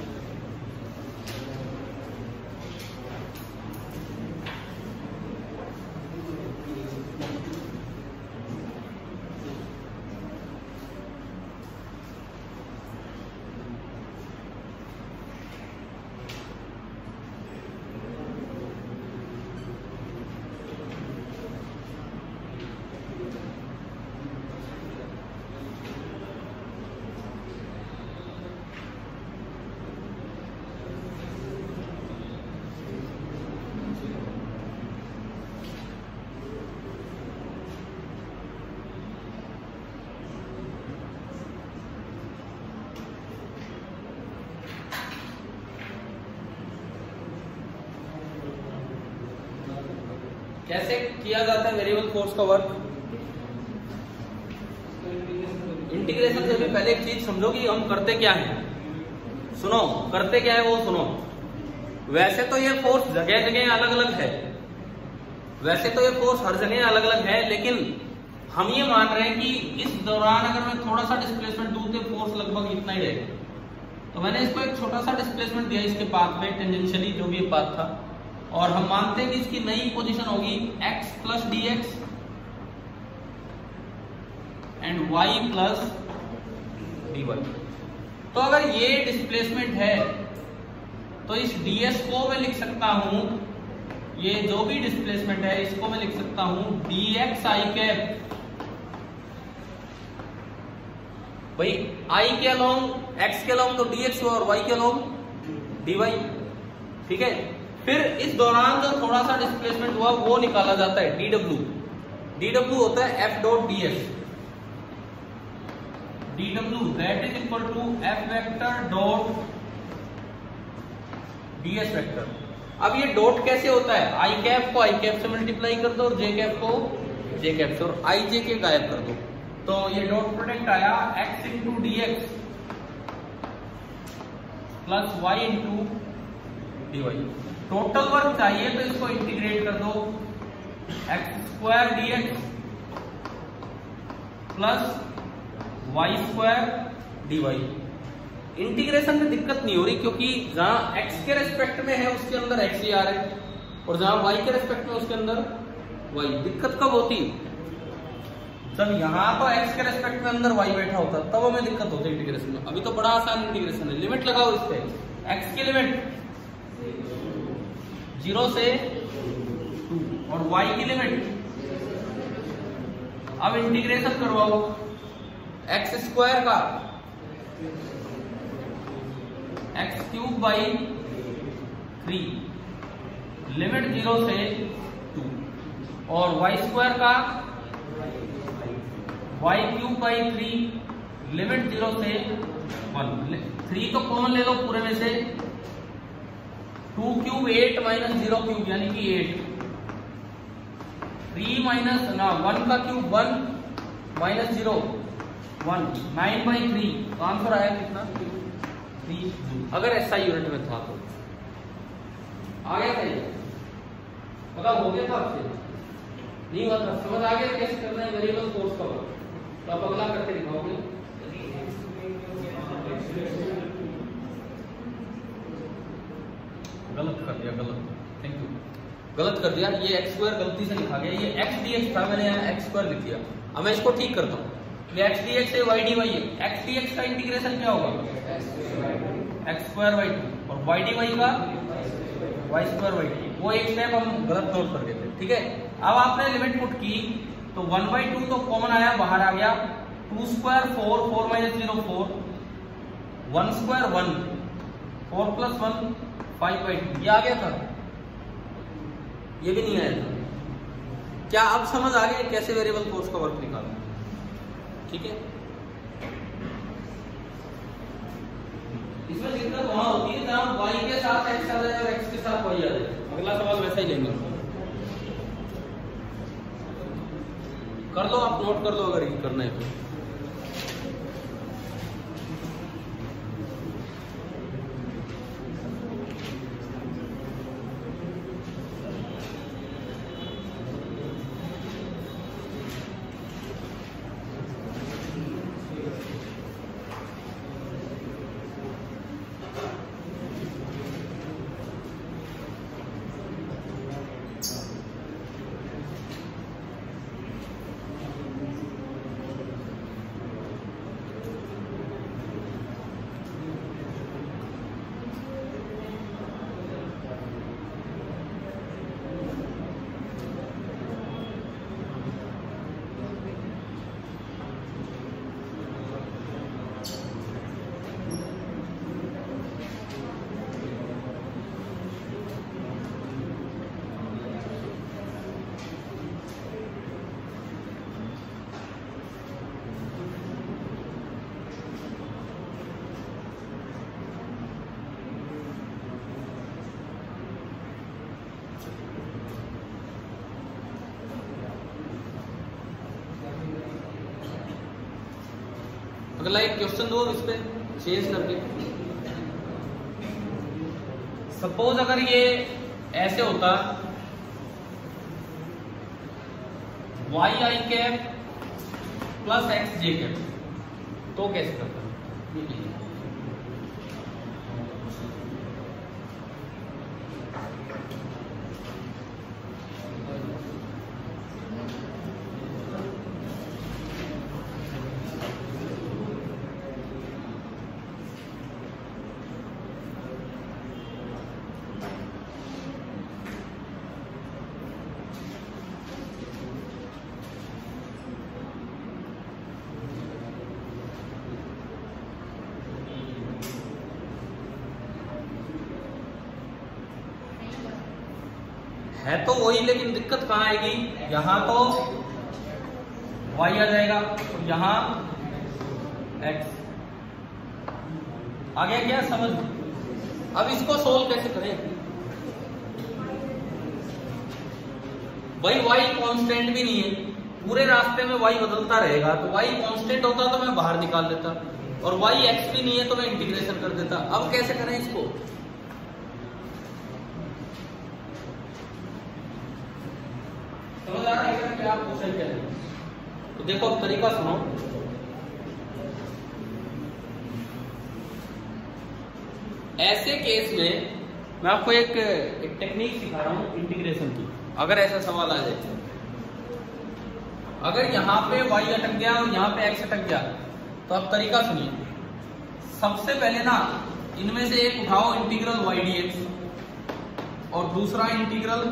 कैसे किया जाता है वेरिएबल फोर्स का वर्क? इंटीग्रेशन से भी पहले एक चीज समझो कि हम करते क्या है। सुनो, करते क्या है वो सुनो। वैसे तो ये फोर्स जगह जगह अलग अलग है, वैसे तो ये फोर्स हर जगह अलग अलग है, लेकिन हम ये मान रहे हैं कि इस दौरान अगर मैं थोड़ा सा डिस्प्लेसमेंट दूं तो फोर्स लगभग इतना ही रहेगा। तो मैंने इसको एक छोटा सा डिस्प्लेसमेंट दिया इसके पाथ में, टेंजेंशियली जो भी पाथ था, और हम मानते हैं कि इसकी नई पोजीशन होगी x plus D X and y plus D Y. तो अगर ये डिस्प्लेसमेंट है तो इस ds को मैं लिख सकता हूं, ये जो भी डिस्प्लेसमेंट है इसको मैं लिख सकता हूं dx i कैप। भाई i के अलोंग, x के अलोंग तो dx और y के अलोंग dy, ठीक है। फिर इस दौरान जो थोड़ा सा डिस्प्लेसमेंट हुआ वो निकाला जाता है dw। dw होता है f dot ds, dw that is equal to f vector dot ds vector. अब ये डॉट कैसे होता है, i कैप को i कैप से मल्टीप्लाई कर दो और j कैप को j कैप से, और i j के गायब कर दो, तो ये डॉट प्रोडक्ट आया x into dx plus y into dy। Total work चाहिए तो इसको इंटीग्रेट कर दो, X square D X plus Y square D Y. Integration में दिक्कत नहीं हो रही क्योंकि जहां एक्स के रेस्पेक्ट में है उसके अंदर एक्स ही आ रहा है, और जहां वाई के रेस्पेक्ट में उसके अंदर वाई। दिक्कत कब होती, जब यहां तो एक्स के रेस्पेक्ट में अंदर वाई बैठा होता, तब हमें दिक्कत होती है इंटीग्रेशन में। अभी तो बड़ा आसान इंटीग्रेशन है। लिमिट लगाओ इस पे, एक्स की लिमिट 0 से 2 और y की लिमिट, अब इंटीग्रेशन करवाओ एक्स स्क्वायर का एक्स क्यूब बाई 3 लिमिट 0 से 2, और y स्क्वायर का y क्यूब बाई 3 लिमिट 0 से 1। 3 तो कॉमन ले लो पूरे में से, 2 क्यूब 8 माइनस 0 क्यूब यानी कि 8, 3 माइनस 1 का क्यूब 1 माइनस 0 1, 9/3। तो आंसर आया कितना 3। अगर ऐसा यूनिट में था तो आ गया था, ये पता हो गया था आपसे, नहीं हुआ था, समझ आ गया कैसे करना है वेरिएबल फोर्स का वर्क। तो आप अगला करके दिखाओगे। गलत कर दिया, गलत, थैंक यू, गलत कर दिया। ये एक्स स्क्वायर गलती से लिखा गया, ये एक्स डी एक्स था, मैंने यहाँ एक्स स्क्वायर लिख दिया। अब मैं इसको ठीक करता हूँ, ये एक्स डी एक्स है, वाई डी वाई है। एक्स डी एक्स का इंटीग्रेशन क्या होगा, एक्स स्क्वायर बाई 2, और वाई डी वाई का वाई स्क्वायर बाई टू, वो एक स्टेप हम गलत नोट कर देते। ठीक है, अब आपने लिमिट पुट की तो 1/2 तो कॉमन आया, बाहर आ गया, 2 स्क्वायर 4, 4 माइनस 0 4, 1 स्क्वायर 1, 4 प्लस 1 5/2, ये आ गया था, ये भी नहीं आया था। क्या अब समझ आ गया कैसे वेरिएबल फोर्स का वर्क निकालना? ठीक है, इसमें दिक्कत वहां होती है जहां y के साथ x आ जाए और x के साथ y आ जाए। अगला सवाल वैसा ही लेंगे, कर लो आप, नोट कर लो अगर ये करना है तो। अगला एक क्वेश्चन दो इस पे चेंज करके। सपोज अगर ये ऐसे होता yi cap plus xj cap, तो कैसे करता? है तो वही, लेकिन दिक्कत कहाँ आएगी? यहां तो y आ जाएगा और यहां x आ गया। क्या समझ? अब इसको सोल्व कैसे करें? भाई y कांस्टेंट भी नहीं है, पूरे रास्ते में y बदलता रहेगा, तो y कांस्टेंट होता तो मैं बाहर निकाल देता, और y x भी नहीं है तो मैं इंटीग्रेशन कर देता। अब कैसे करें इसको? समझ आ रहा है क्या आप क्वेश्चन कह रहे हैं? तो देखो अब तरीका सुनो। ऐसे केस में मैं आपको एक टेक्निक सिखा रहा हूं इंटीग्रेशन की। अगर ऐसा सवाल आ जाए, अगर यहां पे y अटक गया और यहां पे x अटक गया, तो अब तरीका सुनिए। सबसे पहले ना इनमें से एक उठाओ इंटीग्रल y dx और दूसरा इंटीग्रल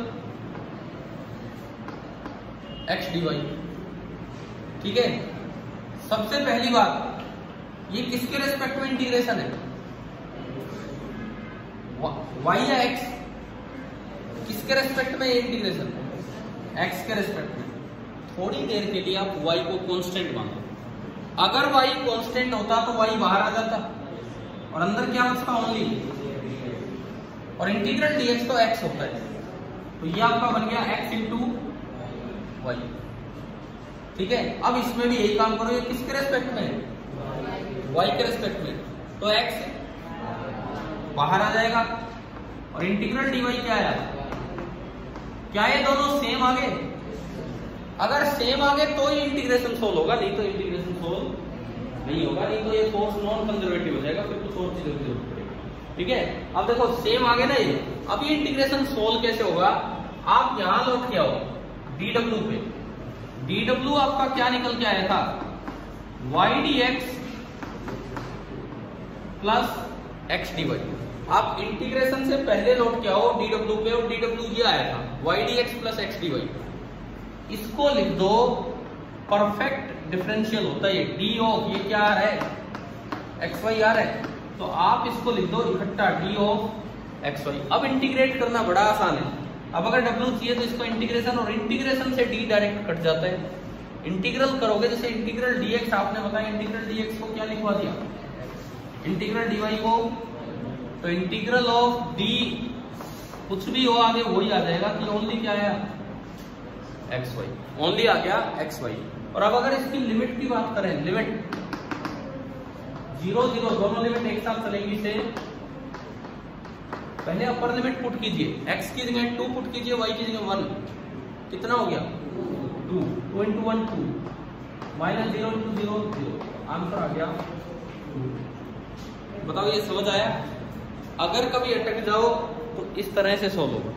x dy। ठीक है, सबसे पहली बात, ये किसके रेस्पेक्ट में इंटीग्रेशन है? y या x? किसके रेस्पेक्ट में ये इंटीग्रेशन? x के रेस्पेक्ट में। थोड़ी देर के लिए आप y को कांस्टेंट मानो। अगर y कांस्टेंट होता तो y बाहर आ जाता और अंदर क्या बचता? ओनली। और इंटीग्रल dx तो x होता है, तो ये आपका बन गया x इंटू y। ठीक है, अब इसमें भी यही काम करो। ये किसके रेस्पेक्ट में? y के रेस्पेक्ट में, तो x बाहर आ जाएगा और इंटीग्रल dy क्या आया? क्या ये दोनों सेम आ गए? अगर सेम आ गए तो ही इंटीग्रेशन सोल्व होगा, नहीं तो इंटीग्रेशन सोल्व नहीं होगा, नहीं तो ये फोर्स नॉन कंजर्वेटिव हो जाएगा, फिर कुछ और चीजों की जरूरत पड़ेगी। ठीक है, अब देखो सेम आ गए ना ये। अब ये इंटीग्रेशन सोल्व कैसे होगा? आप यहां लौट के आओ dw पे। dw आपका क्या निकल के आया था? y dx plus x dy। आप इंटीग्रेशन से पहले लौट के आओ dw पे, और dw ये आया था y dx plus x dy। इसको लिख दो परफेक्ट डिफरेंशियल होता है डी ऑफ, ये क्या आ रहा है एक्स वाई आ रहा है, तो आप इसको लिख दो इकट्ठा डी ऑफ एक्स वाई। अब इंटीग्रेट करना बड़ा आसान है। अब अगर डब्ल्यू चाहिए तो इसको इंटीग्रेशन, और इंटीग्रेशन से डी डायरेक्ट कट जाता है। इंटीग्रल करोगे जैसे इंटीग्रल डीएक्स आपने बताया, इंटीग्रल डीएक्स को क्या लिखवा दिया, इंटीग्रल डीवाई को, तो इंटीग्रल ऑफ डी कुछ भी हो आगे वही आ जाएगा कि ओनली क्या है एक्स वाई, ओनली आ गया एक्स वाई। और अब अगर इसकी लिमिट की बात करें, लिमिट 0 0 दोनों लिमिट एक साथ चलेंगी से पहले अपर लिमिट पुट कीजिए, x की जगह 2 पुट कीजिए, y की जगह 1, कितना हो गया 2, 2 into 1 2, माइनस 0 into 0 0, आंसर आ गया 2। बताओ ये समझ आया? अगर कभी अटक जाओ तो इस तरह से सोल्व होगा,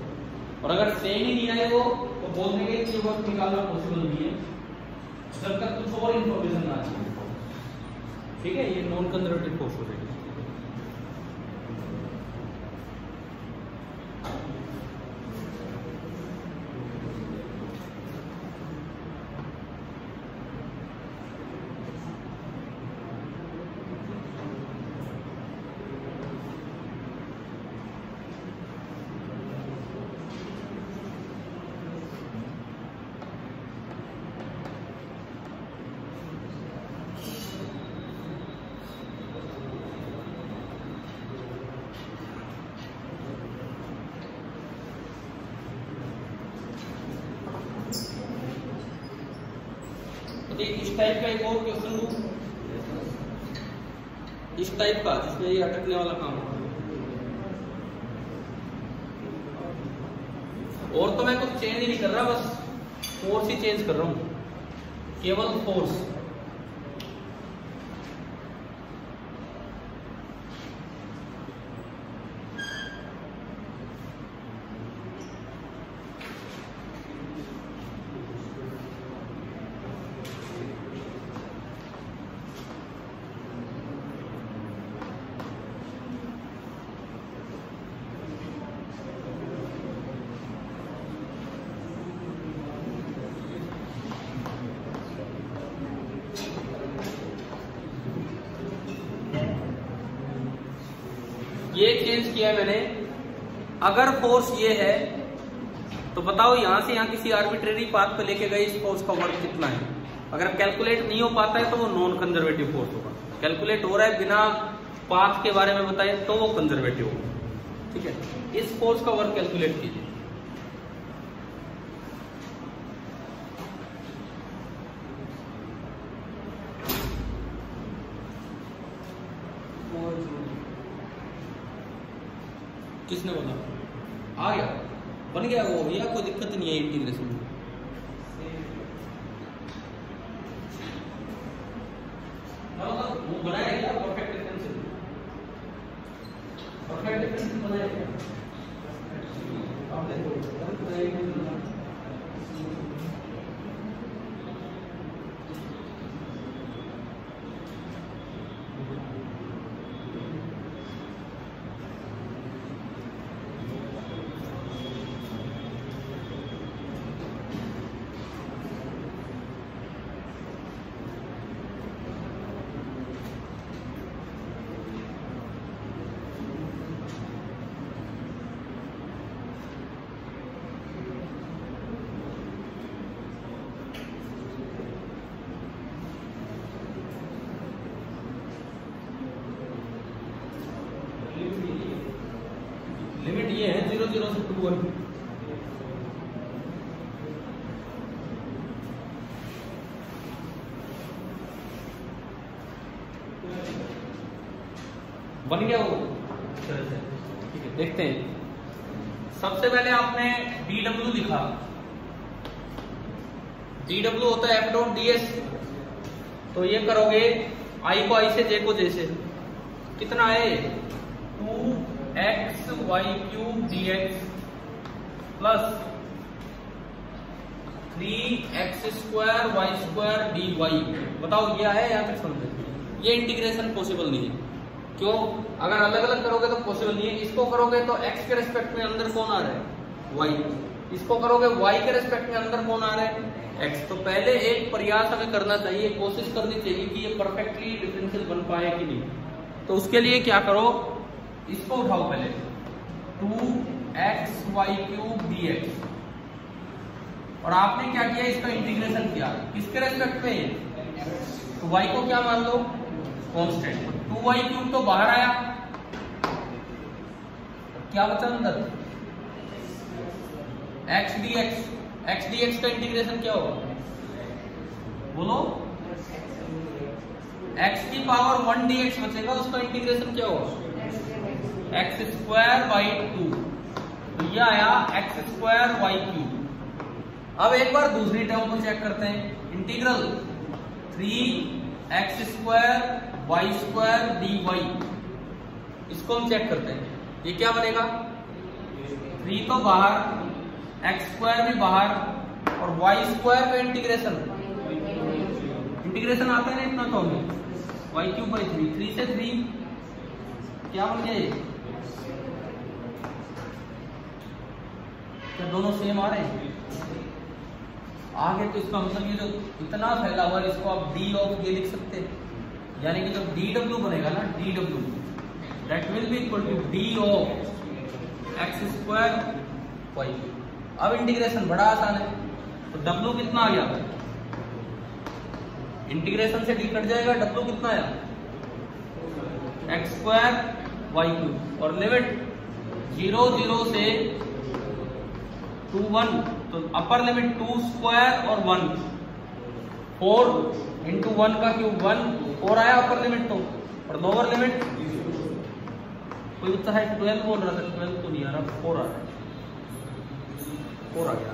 और अगर सेम ही नहीं आए वो तो बोल देंगे कि ये वक्त निकालना पॉसिबल नहीं है जब तक कुछ और इंफॉर्मेशन ना चाहिए। ठीक है, ये नॉन कंजर्वेटिव फोर्स हो जाएगी। इस टाइप का एक और क्वेश्चन लूं, इस टाइप का जिसमें ये अटकने वाला काम है। और तो मैं कुछ चेंज ही नहीं कर रहा, बस फोर्स ही चेंज कर रहा हूं, केवल फोर्स। ये चेंज किया मैंने। अगर फोर्स ये है तो बताओ यहां से यहां किसी आर्बिट्रेरी पाथ पे लेके गए, इस फोर्स का वर्क कितना है। अगर कैलकुलेट नहीं हो पाता है तो वो नॉन कंजर्वेटिव फोर्स होगा, कैलकुलेट हो रहा है बिना पाथ के बारे में बताए तो वो कंजर्वेटिव होगा। ठीक है, इस फोर्स का वर्क कैलकुलेट कीजिए। किसने बोला? आ गया, बन गया वो, या कोई दिक्कत नहीं है इंटीग्रेशन में। वो बनाया क्या परफेक्ट डिफरेंशियल, परफेक्ट डिफरेंशियल बनाया क्या आपने? लिमिट ये है 0 0 से 2 1। बन गया वो। ठीक है, देखते हैं। सबसे पहले आपने dw लिखा, dw होता है f डॉट ds, तो ये करोगे i को i से, j को j से, कितना है 2x y cube dx plus 3x square y square dy। बताओ ये है या फिर समझे? ये इंटीग्रेशन पॉसिबल नहीं है, क्यों? अगर अलग अलग करोगे तो पॉसिबल नहीं है। इसको करोगे तो x के रेस्पेक्ट में अंदर कौन आ रहा है? y। इसको करोगे y के रेस्पेक्ट में अंदर कौन आ रहा है? x। तो पहले एक प्रयास हमें करना चाहिए, कोशिश करनी चाहिए कि ये परफेक्टली डिफरेंशियल बन पाए कि नहीं। तो उसके लिए क्या करो, इसको उठाओ पहले 2xy³ dx, और आपने क्या किया, इसका इंटीग्रेशन किया। किसके रेस्पेक्ट में? तो y को क्या मान लो? कांस्टेंट। 2y³ तो बाहर आया, क्या बचा अंदर? x dx। x dx का इंटीग्रेशन क्या होगा? बोलो। x की पावर 1 dx बचेगा, उसका इंटीग्रेशन क्या होगा? x²/2। तो ये आया x²y³। अब एक बार दूसरी टर्म को चेक करते हैं। इंटीग्रल 3x² y² dy, इसको हम चेक करते हैं। ये क्या बनेगा? 3 तो बाहर, x² भी बाहर, और y² का इंटीग्रेशन आता है ना इतना, तो हमें y³/3, 3 से 3 क्या बन गया? क्या दोनों सेम आ रहे हैं? आगे तो इसका मतलब ये जो इतना फैला हुआ है, इसको आप d ऑफ ये लिख सकते हैं, यानी कि जब dw बनेगा ना, dw that will be equal to d of x²y। अब इंटीग्रेशन बड़ा आसान है, तो w कितना आ गया? इंटीग्रेशन से d कट जाएगा, w कितना आया? x²y³, और लिमिट 0 0 से 2 1, तो अपर लिमिट 2 स्क्वायर और 1, 4 × 1 का क्यूब 1, 4 आया अपर लिमिट तो, और लोअर लिमिट कोई बच्चा है 12 बोल रहा था, 12 तो नहीं आ रहा, 4 आ रहा है, 4 आ गया।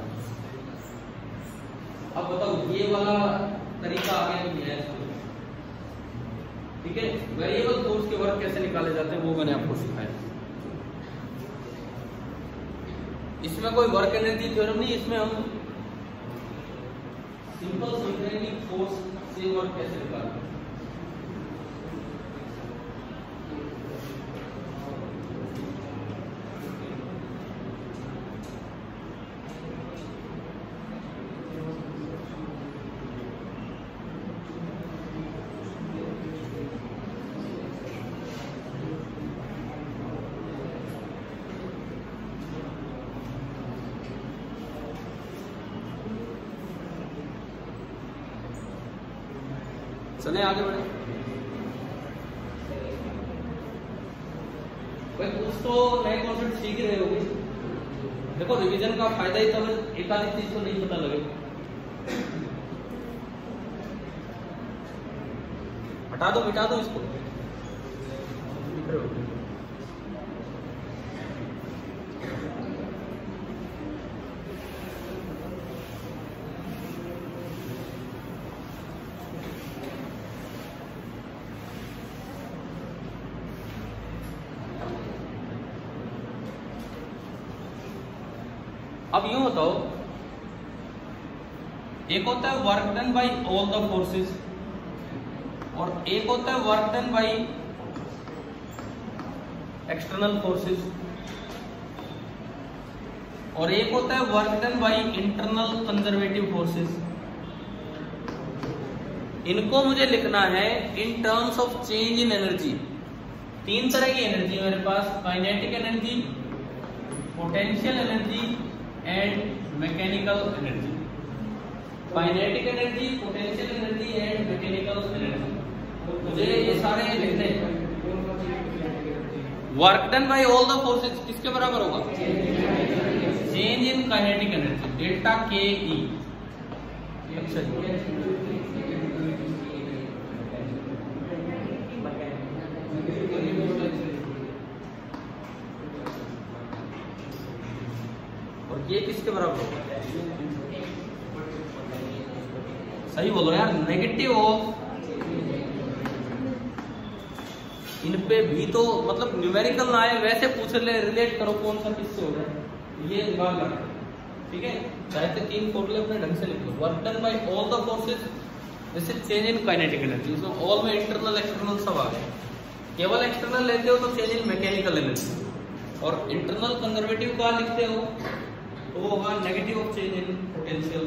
अब बताओ ये वाला तरीका आ गया कि नहीं? ठीक है, वेरिएबल फोर्स के वर्क कैसे निकाले जाते हैं वो मैंने आपको सिखाया। इसमें कोई वर्क एनर्जी थ्योरम नहीं, इसमें हम सिंपल समझ रहे हैं कि फोर्स से वर्क कैसे निकालते हैं। चले आगे बढ़े। भाई कुछ तो नए कॉन्सेप्ट सीख रहे होगे। देखो रिवीजन का फायदा ही तब एक आधी चीज तो नहीं पता लगे। हटा दो, मिटा दो इसको। अब यूं बताओ, एक होता है work done by all the forces, और एक होता है work done by external forces, और एक होता है work done by internal conservative forces. इनको मुझे लिखना है in terms of change in energy. 3 तरह की एनर्जी है मेरे पास, kinetic energy, potential energy and mechanical energy. Kinetic energy, potential energy and mechanical energy, मुझे ये सारे लिखने हैं। Work done by all the forces किसके बराबर होगा? Change in kinetic energy, delta के ई। अच्छा ये किसके बराबर होगा? सही बोलो यार, नेगेटिव ऑफ। इन पे भी तो मतलब न्यूमेरिकल ना आए, वैसे पूछ ले, रिलेट करो कौन सा किससे हो रहा है, ये दिमाग रखो। ठीक है, चाहे तो 3 फॉर्मूले अपने ढंग से लिख लो। Work done by all the forces, this is change in kinetic energy. इसमें ऑल में इंटरनल एक्सटर्नल सब आ गए। केवल एक्सटर्नल लेते हो तो चेंज इन मैकेनिकल एनर्जी, और इंटरनल कंजर्वेटिव का लिखते हो तो वो होगा negative of change in potential.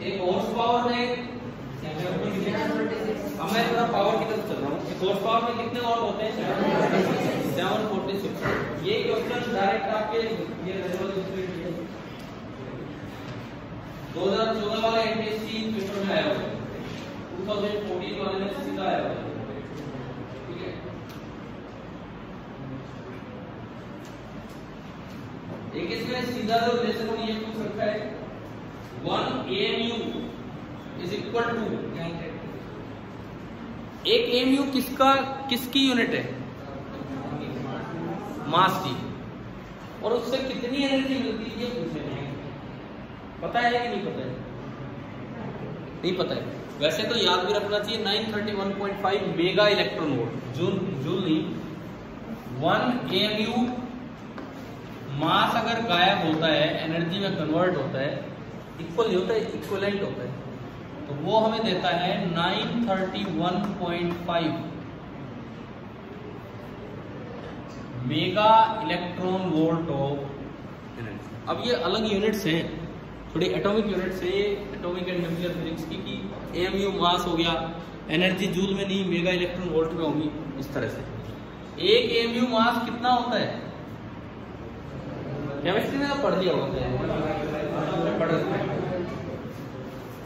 एक हॉर्स पावर में, अब मैं थोड़ा पावर की तरफ चल रहा हूँ। हॉर्स पावर में कितने वॉट होते हैं? 746। ये क्वेश्चन डायरेक्ट आपके ये 2014 वाले एनटीएससी पेपर में आया हुआ है, 2014 वाले में सीधा आया हुआ है। ठीक है, एक इसमें सीधा जो रिलेशन ये पूछ सकता है 1 AMU is equal to, एक AMU किसकी यूनिट है? मास की, और उससे कितनी एनर्जी मिलती है ये पूछे। पता है कि नहीं पता है? नहीं पता है। वैसे तो याद भी रखना चाहिए 931.5 मेगा इलेक्ट्रॉन वोल्ट, जूल नहीं। 1 AMU मास अगर गायब होता है, एनर्जी में कन्वर्ट होता है, इक्वल नहीं होता है, इक्वलेंट होता है, तो वो हमें देता है 931.5 mega electron volt of energy. अब ये अलग यूनिट्स हैं, थोड़ी एटॉमिक यूनिट्स है, एटॉमिक एंड न्यूक्लियर फिजिक्स की, कि AMU मास हो गया, एनर्जी जूल में नहीं मेगा इलेक्ट्रॉन वोल्ट में होगी, इस तरह से। एक AMU मास कितना होता है? केमिस्ट्री में तो पढ़ दिया होता है,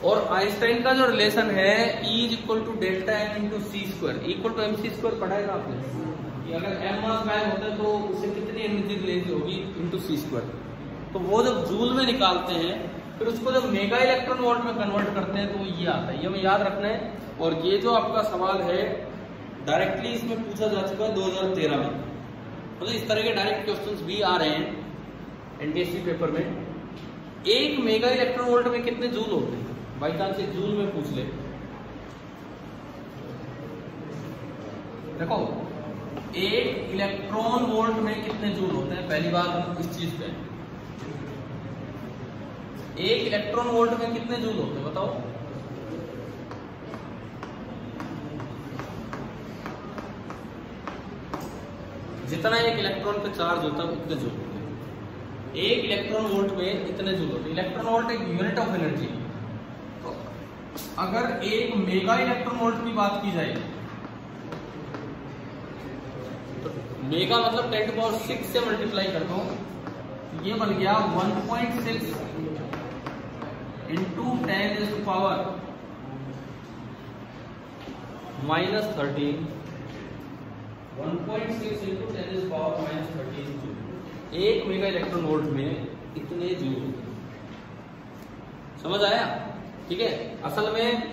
और आइंस्टाइन का जो रिलेशन है E = delta m × c² = mc² पढ़ा है ना आपने, कि अगर m मास गायब होता है तो उससे कितनी एनर्जी रिलीज होगी × c²। तो वो जब जूल में निकालते हैं, फिर उसको जब मेगा इलेक्ट्रॉन वोल्ट में कन्वर्ट करते हैं, तो ये आता है। ये हमें याद रखना है। और ये जो आपका सवाल है डायरेक्टली इसमें पूछा जा चुका है 2013 में, मतलब इस तरह के डायरेक्ट क्वेश्चंस भी आ रहे हैं एनटीएससी पेपर में। एक मेगा इलेक्ट्रॉन वोल्ट में कितने जूल होते हैं? बाई चांस से जूल में पूछ ले। देखो, एक इलेक्ट्रॉन वोल्ट में कितने जूल होते हैं? पहली बात हम इस चीज पे, एक इलेक्ट्रॉन वोल्ट में कितने जूल होते हैं बताओ? जितना एक इलेक्ट्रॉन पे चार्ज होता है उतने जूल होते हैं। एक इलेक्ट्रॉन वोल्ट में इतने जूल होते हैं। इलेक्ट्रॉन वोल्ट एक यूनिट ऑफ एनर्जी। तो अगर एक मेगा इलेक्ट्रॉन वोल्ट की बात की जाए तो मेगा मतलब 10⁶ से मल्टीप्लाई कर दो, ये बन गया 1.6 × 10⁻⁻13 1.6 × 10⁻⁻13 जूल। एक मेगा इलेक्ट्रॉन वोल्ट में इतने जूल। समझ आया? ठीक है। असल में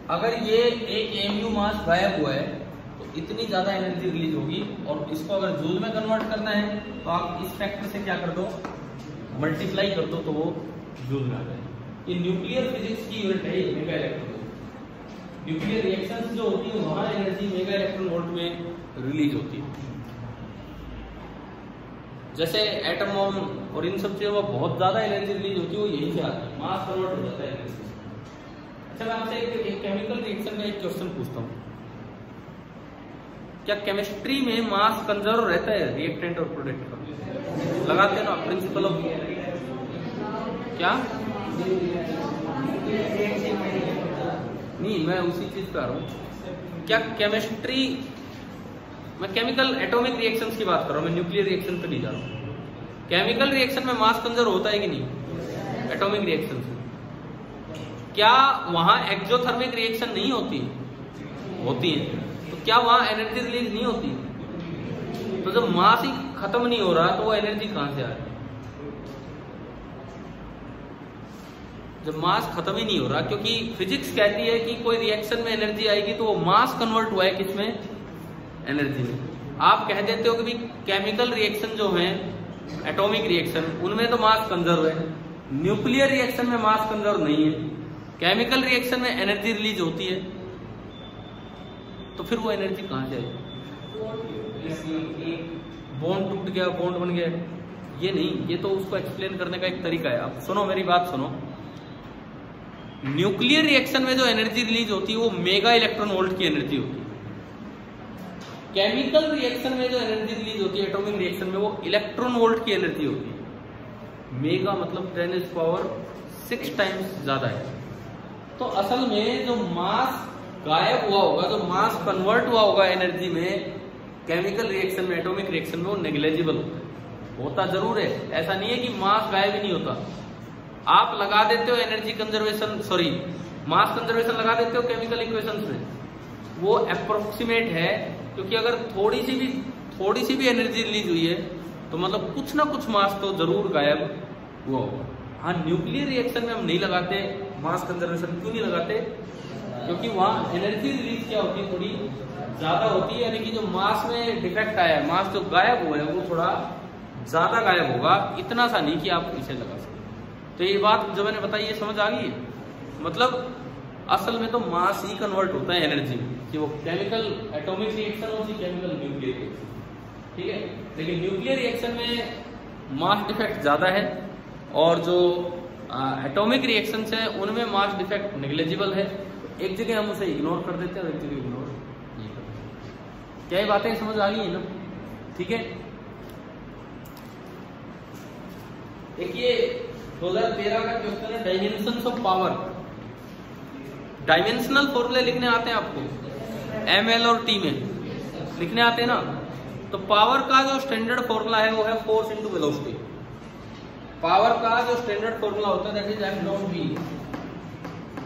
अगर ये एक AMU मास गायब हुआ है तो इतनी ज्यादा एनर्जी रिलीज होगी, और इसको अगर जूल में कन्वर्ट करना है तो आप इस फैक्टर से क्या कर दो, मल्टीप्लाई कर दो, तो वो जूल में आ जाए। ये न्यूक्लियर फिजिक्स की यूनिट है mega electron volt. Nuclear reactions जो होती है वहां एनर्जी मेगा इलेक्ट्रॉन वोल्ट में रिलीज होती है। जैसे एटम बम और इन सब चीजों में बहुत ज्यादा एनर्जी रिलीज होती है, वो यहीं से आती है, मास कन्वर्ट हो जाता है एनर्जी। अच्छा, मैं आपसे एक केमिकल रिएक्शन का एक क्वेश्चन पूछता हूँ। क्या केमिस्ट्री में मास कंजर्व रहता है रिएक्टेंट और प्रोडक्ट का? लगाते हैं ना प्रिंसिपल ऑफ क्या? नहीं, मैं उसी चीज पे आ रहा हूँ। क्या केमिस्ट्री, मैं केमिकल एटॉमिक रिएक्शंस की बात कर रहा हूँ, मैं न्यूक्लियर रिएक्शन पे नहीं जा रहा हूँ। केमिकल रिएक्शन में मास कंजर्व होता है कि नहीं? एटॉमिक रिएक्शन में क्या वहां एक्सोथर्मिक रिएक्शन नहीं होती? होती है। तो क्या वहां एनर्जी रिलीज नहीं होती? तो जब मास ही खत्म नहीं हो रहा तो वो एनर्जी कहां से आ रही? जब मास खत्म ही नहीं हो रहा, क्योंकि फिजिक्स कहती है कि कोई रिएक्शन में एनर्जी आएगी तो वो मास कन्वर्ट हुआ है किसमें? एनर्जी में। आप कह देते हो कि भाई केमिकल रिएक्शन जो है, एटॉमिक रिएक्शन, उनमें तो मास कंजर्व है, न्यूक्लियर रिएक्शन में मास कंजर्व नहीं है, केमिकल रिएक्शन में एनर्जी रिलीज होती है, तो फिर वो एनर्जी कहां से आएगी? बॉन्ड टूट गया, बॉन्ड बन गया, ये नहीं, ये तो उसको एक्सप्लेन करने का एक तरीका है। अब सुनो मेरी बात सुनो, न्यूक्लियर रिएक्शन में जो एनर्जी रिलीज होती है वो मेगा इलेक्ट्रॉन वोल्ट की एनर्जी होती है। केमिकल रिएक्शन में जो एनर्जी रिलीज होती है एटॉमिक रिएक्शन में, वो इलेक्ट्रॉन वोल्ट की एनर्जी होती है। मेगा मतलब 10⁶ टाइम्स ज्यादा है। तो असल में जो मास गायब हुआ होगा, जो मास कन्वर्ट हुआ होगा एनर्जी में केमिकल रिएक्शन में, एटॉमिक रिएक्शन में, वो नेग्लेजिबल होता है। होता जरूर है, ऐसा नहीं है कि मास गायब ही नहीं होता। आप लगा देते हो energy conservation, sorry mass conservation लगा देते हो केमिकल इक्वेशंस में, वो अप्रोक्सीमेट है, क्योंकि अगर थोड़ी सी भी एनर्जी रिलीज हुई है तो मतलब कुछ ना कुछ मास तो जरूर गायब हुआ होगा। हाँ, न्यूक्लियर रिएक्शन में हम नहीं लगाते मास कंजर्वेशन। क्यों नहीं लगाते? क्योंकि वहां एनर्जी रिलीज क्या होती है, थोड़ी ज्यादा होती है, यानी कि जो मास में डिफेक्ट आया है, मास जो गायब हुआ है वो थोड़ा ज्यादा गायब होगा, इतना सा नहीं कि आप इसे लगा सकें। तो ये बात जो मैंने बताई ये समझ आ गई? मतलब असल में तो मास ही कन्वर्ट होता है एनर्जी में, कि वो केमिकल एटॉमिक रिएक्शन हो, केमिकल न्यूक्लियर रिएक्शन, ठीक है। लेकिन न्यूक्लियर रिएक्शन में मास डिफेक्ट ज्यादा है, और जो एटॉमिक रिएक्शंस है उनमें मास डिफेक्ट नेग्लेजिबल है। एक जगह हम उसे इग्नोर कर देते हैं और एक जगह इग्नोर नहीं करते। क्या ये बातें समझ आ गई है ना? ठीक है। एक ये 2013 का क्वेश्चन है, डायमेंशंस ऑफ पावर। डायमेंशनल फॉर्मूले लिखने आते हैं आपको, ML और T में लिखने आते हैं ना। तो पावर का जो स्टैंडर्ड फॉर्मूला है वो है फोर्स इनटू वेलोसिटी। पावर का जो स्टैंडर्ड फॉर्मूला होता है दैट इज F.V।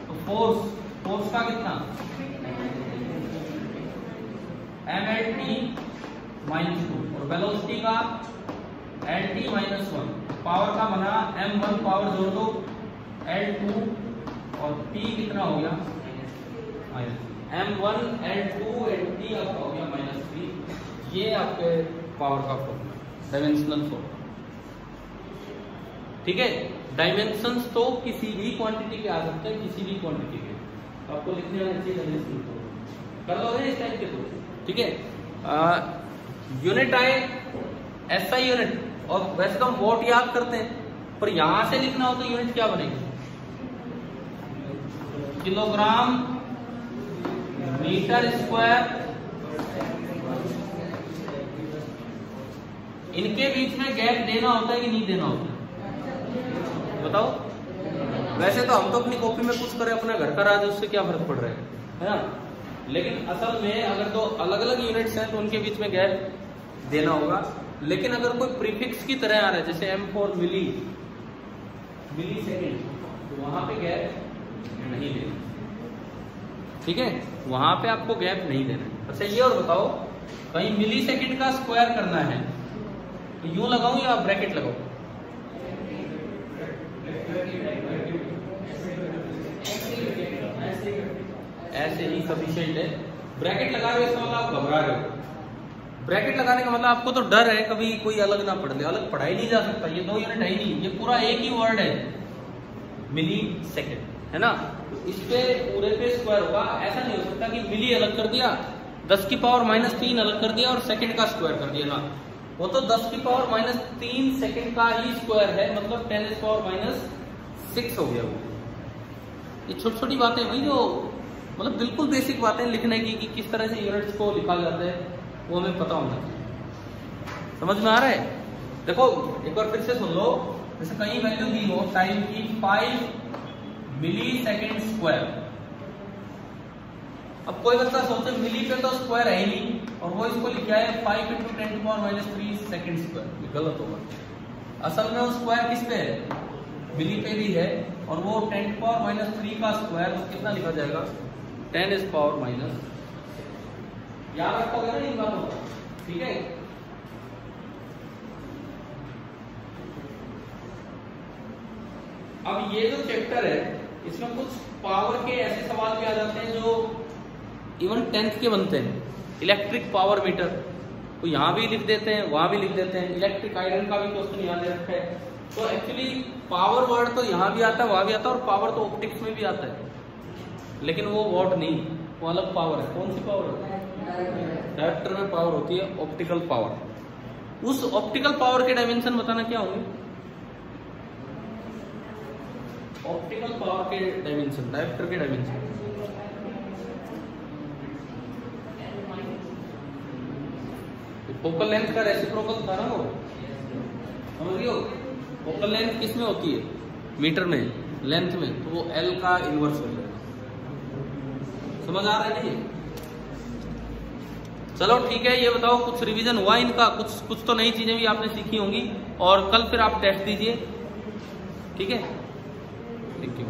तो फोर्स का कितना? mLT -2, और वेलोसिटी का LT -1। पावर का बना m1, पावर जोड़ दो L2, और T कितना हो गया? m1 L2 T आपका हो गया -3। ये आपके पावर का फॉर्मूला, डायमेंशनल फॉर्मूला, ठीक है। डायमेंशंस तो किसी भी क्वांटिटी के आ सकते हैं, किसी भी क्वांटिटी के। आपको लिखने आना चाहिए डायमेंशनल फॉर्मूला, कर लोगे इस टाइप के तो, ठीक है। यूनिट आए SI यूनिट, और वैसे तो हम वॉट याद करते हैं, पर यहां से लिखना हो तो यूनिट क्या बनेगी? Kilogram metre square. इनके बीच में गैप देना होता है कि नहीं देना होता है? बताओ। वैसे तो हम तो अपनी कॉपी में कुछ करें, अपना घर का राज, उससे क्या फर्क पड़ रहा है ना? लेकिन असल में अगर दो अलग अलग यूनिट्स हैं तो उनके बीच में गैप देना होगा। लेकिन अगर कोई प्रीफिक्स की तरह आ रहा है, जैसे M4 मिली सेकेंड, तो वहां पे गैप नहीं देना, ठीक है। वहां पे आपको गैप नहीं देना। अच्छा ये और बताओ, कहीं मिली सेकेंड का स्क्वायर करना है तो यूं लगाऊं या ब्रैकेट लगाऊं? ऐसे ही सफिशिएंट है। ब्रैकेट लगा रहे हो इसका मतलब आप घबरा रहे हो। ब्रैकेट लगाने का मतलब आपको तो डर है कभी कोई अलग ना पढ़ ले, अलग पढ़ाई नहीं जा सकता। ये 2 यूनिट है ही नहीं, ये पूरा एक ही वर्ड है, मिली सेकेंड, है ना। इस पे पूरे पे स्क्वायर होगा। ऐसा नहीं हो सकता कि मिली अलग कर दिया, 10 की पावर -3 अलग कर दिया और सेकंड का स्क्वायर कर दिया ना। वो तो 10 की पावर -3 सेकंड का ही स्क्वायर है, मतलब 10⁻⁶ हो गया वो। ये छोटी छोटी बातें हुई जो मतलब बिल्कुल बेसिक बातें लिखने की, कि किस तरह से यूनिट्स को लिखा जाता है वो हमें पता होना चाहिए। समझ में आ रहा है? देखो एक बार फिर से सुन लो। जैसे कहीं वैल्यू दी हो टाइम की 5 मिलीसेकंड स्क्वायर। अब कोई बच्चा सोचे मिली पे तो स्क्वायर है ही नहीं, और वो इसको लिखा है 5 × 10⁻³ सेकंड स्क्वायर। ये गलत होगा। असल में वो स्क्वायर किस पे है? मिली पे भी है, और वो 10⁻³ का स्क्वायर कितना लिखा जाएगा? 10⁻⁻⁶। याद रखोगे ना इन बातों को, ठीक है। अब ये जो चैप्टर है इसमें कुछ पावर के ऐसे सवाल भी आ जाते हैं जो इवन 10th के बनते हैं। इलेक्ट्रिक पावर मीटर तो यहाँ भी लिख देते हैं, वहां भी लिख देते हैं। इलेक्ट्रिक आयरन का भी क्वेश्चन यहाँ दे रखा है। तो एक्चुअली पावर वर्ड तो यहाँ भी आता है, वहां भी आता है, और पावर तो ऑप्टिक्स में भी आता है, लेकिन वो वॉट नहीं, वो अलग पावर है। कौन सी पावर है? डायरेक्टर में पावर होती है ऑप्टिकल पावर। उस ऑप्टिकल पावर के डायमेंशन बताना क्या होंगे? ऑप्टिकल पावर के डायमेंशन, डायरेक्टर के डायमेंशन। फोकल लेंथ का रेसिप्रोकल था ना वो, समझ रही हो? फोकल लेंथ किस में होती है? मीटर में, लेंथ में, तो वो L का इनवर्स हो जाएगा। समझ आ रहा है नहीं? चलो ठीक है, ये बताओ कुछ रिवीजन हुआ इनका? कुछ तो नई चीजें भी आपने सीखी होंगी, और कल फिर आप टेस्ट दीजिए, ठीक है? Thank you.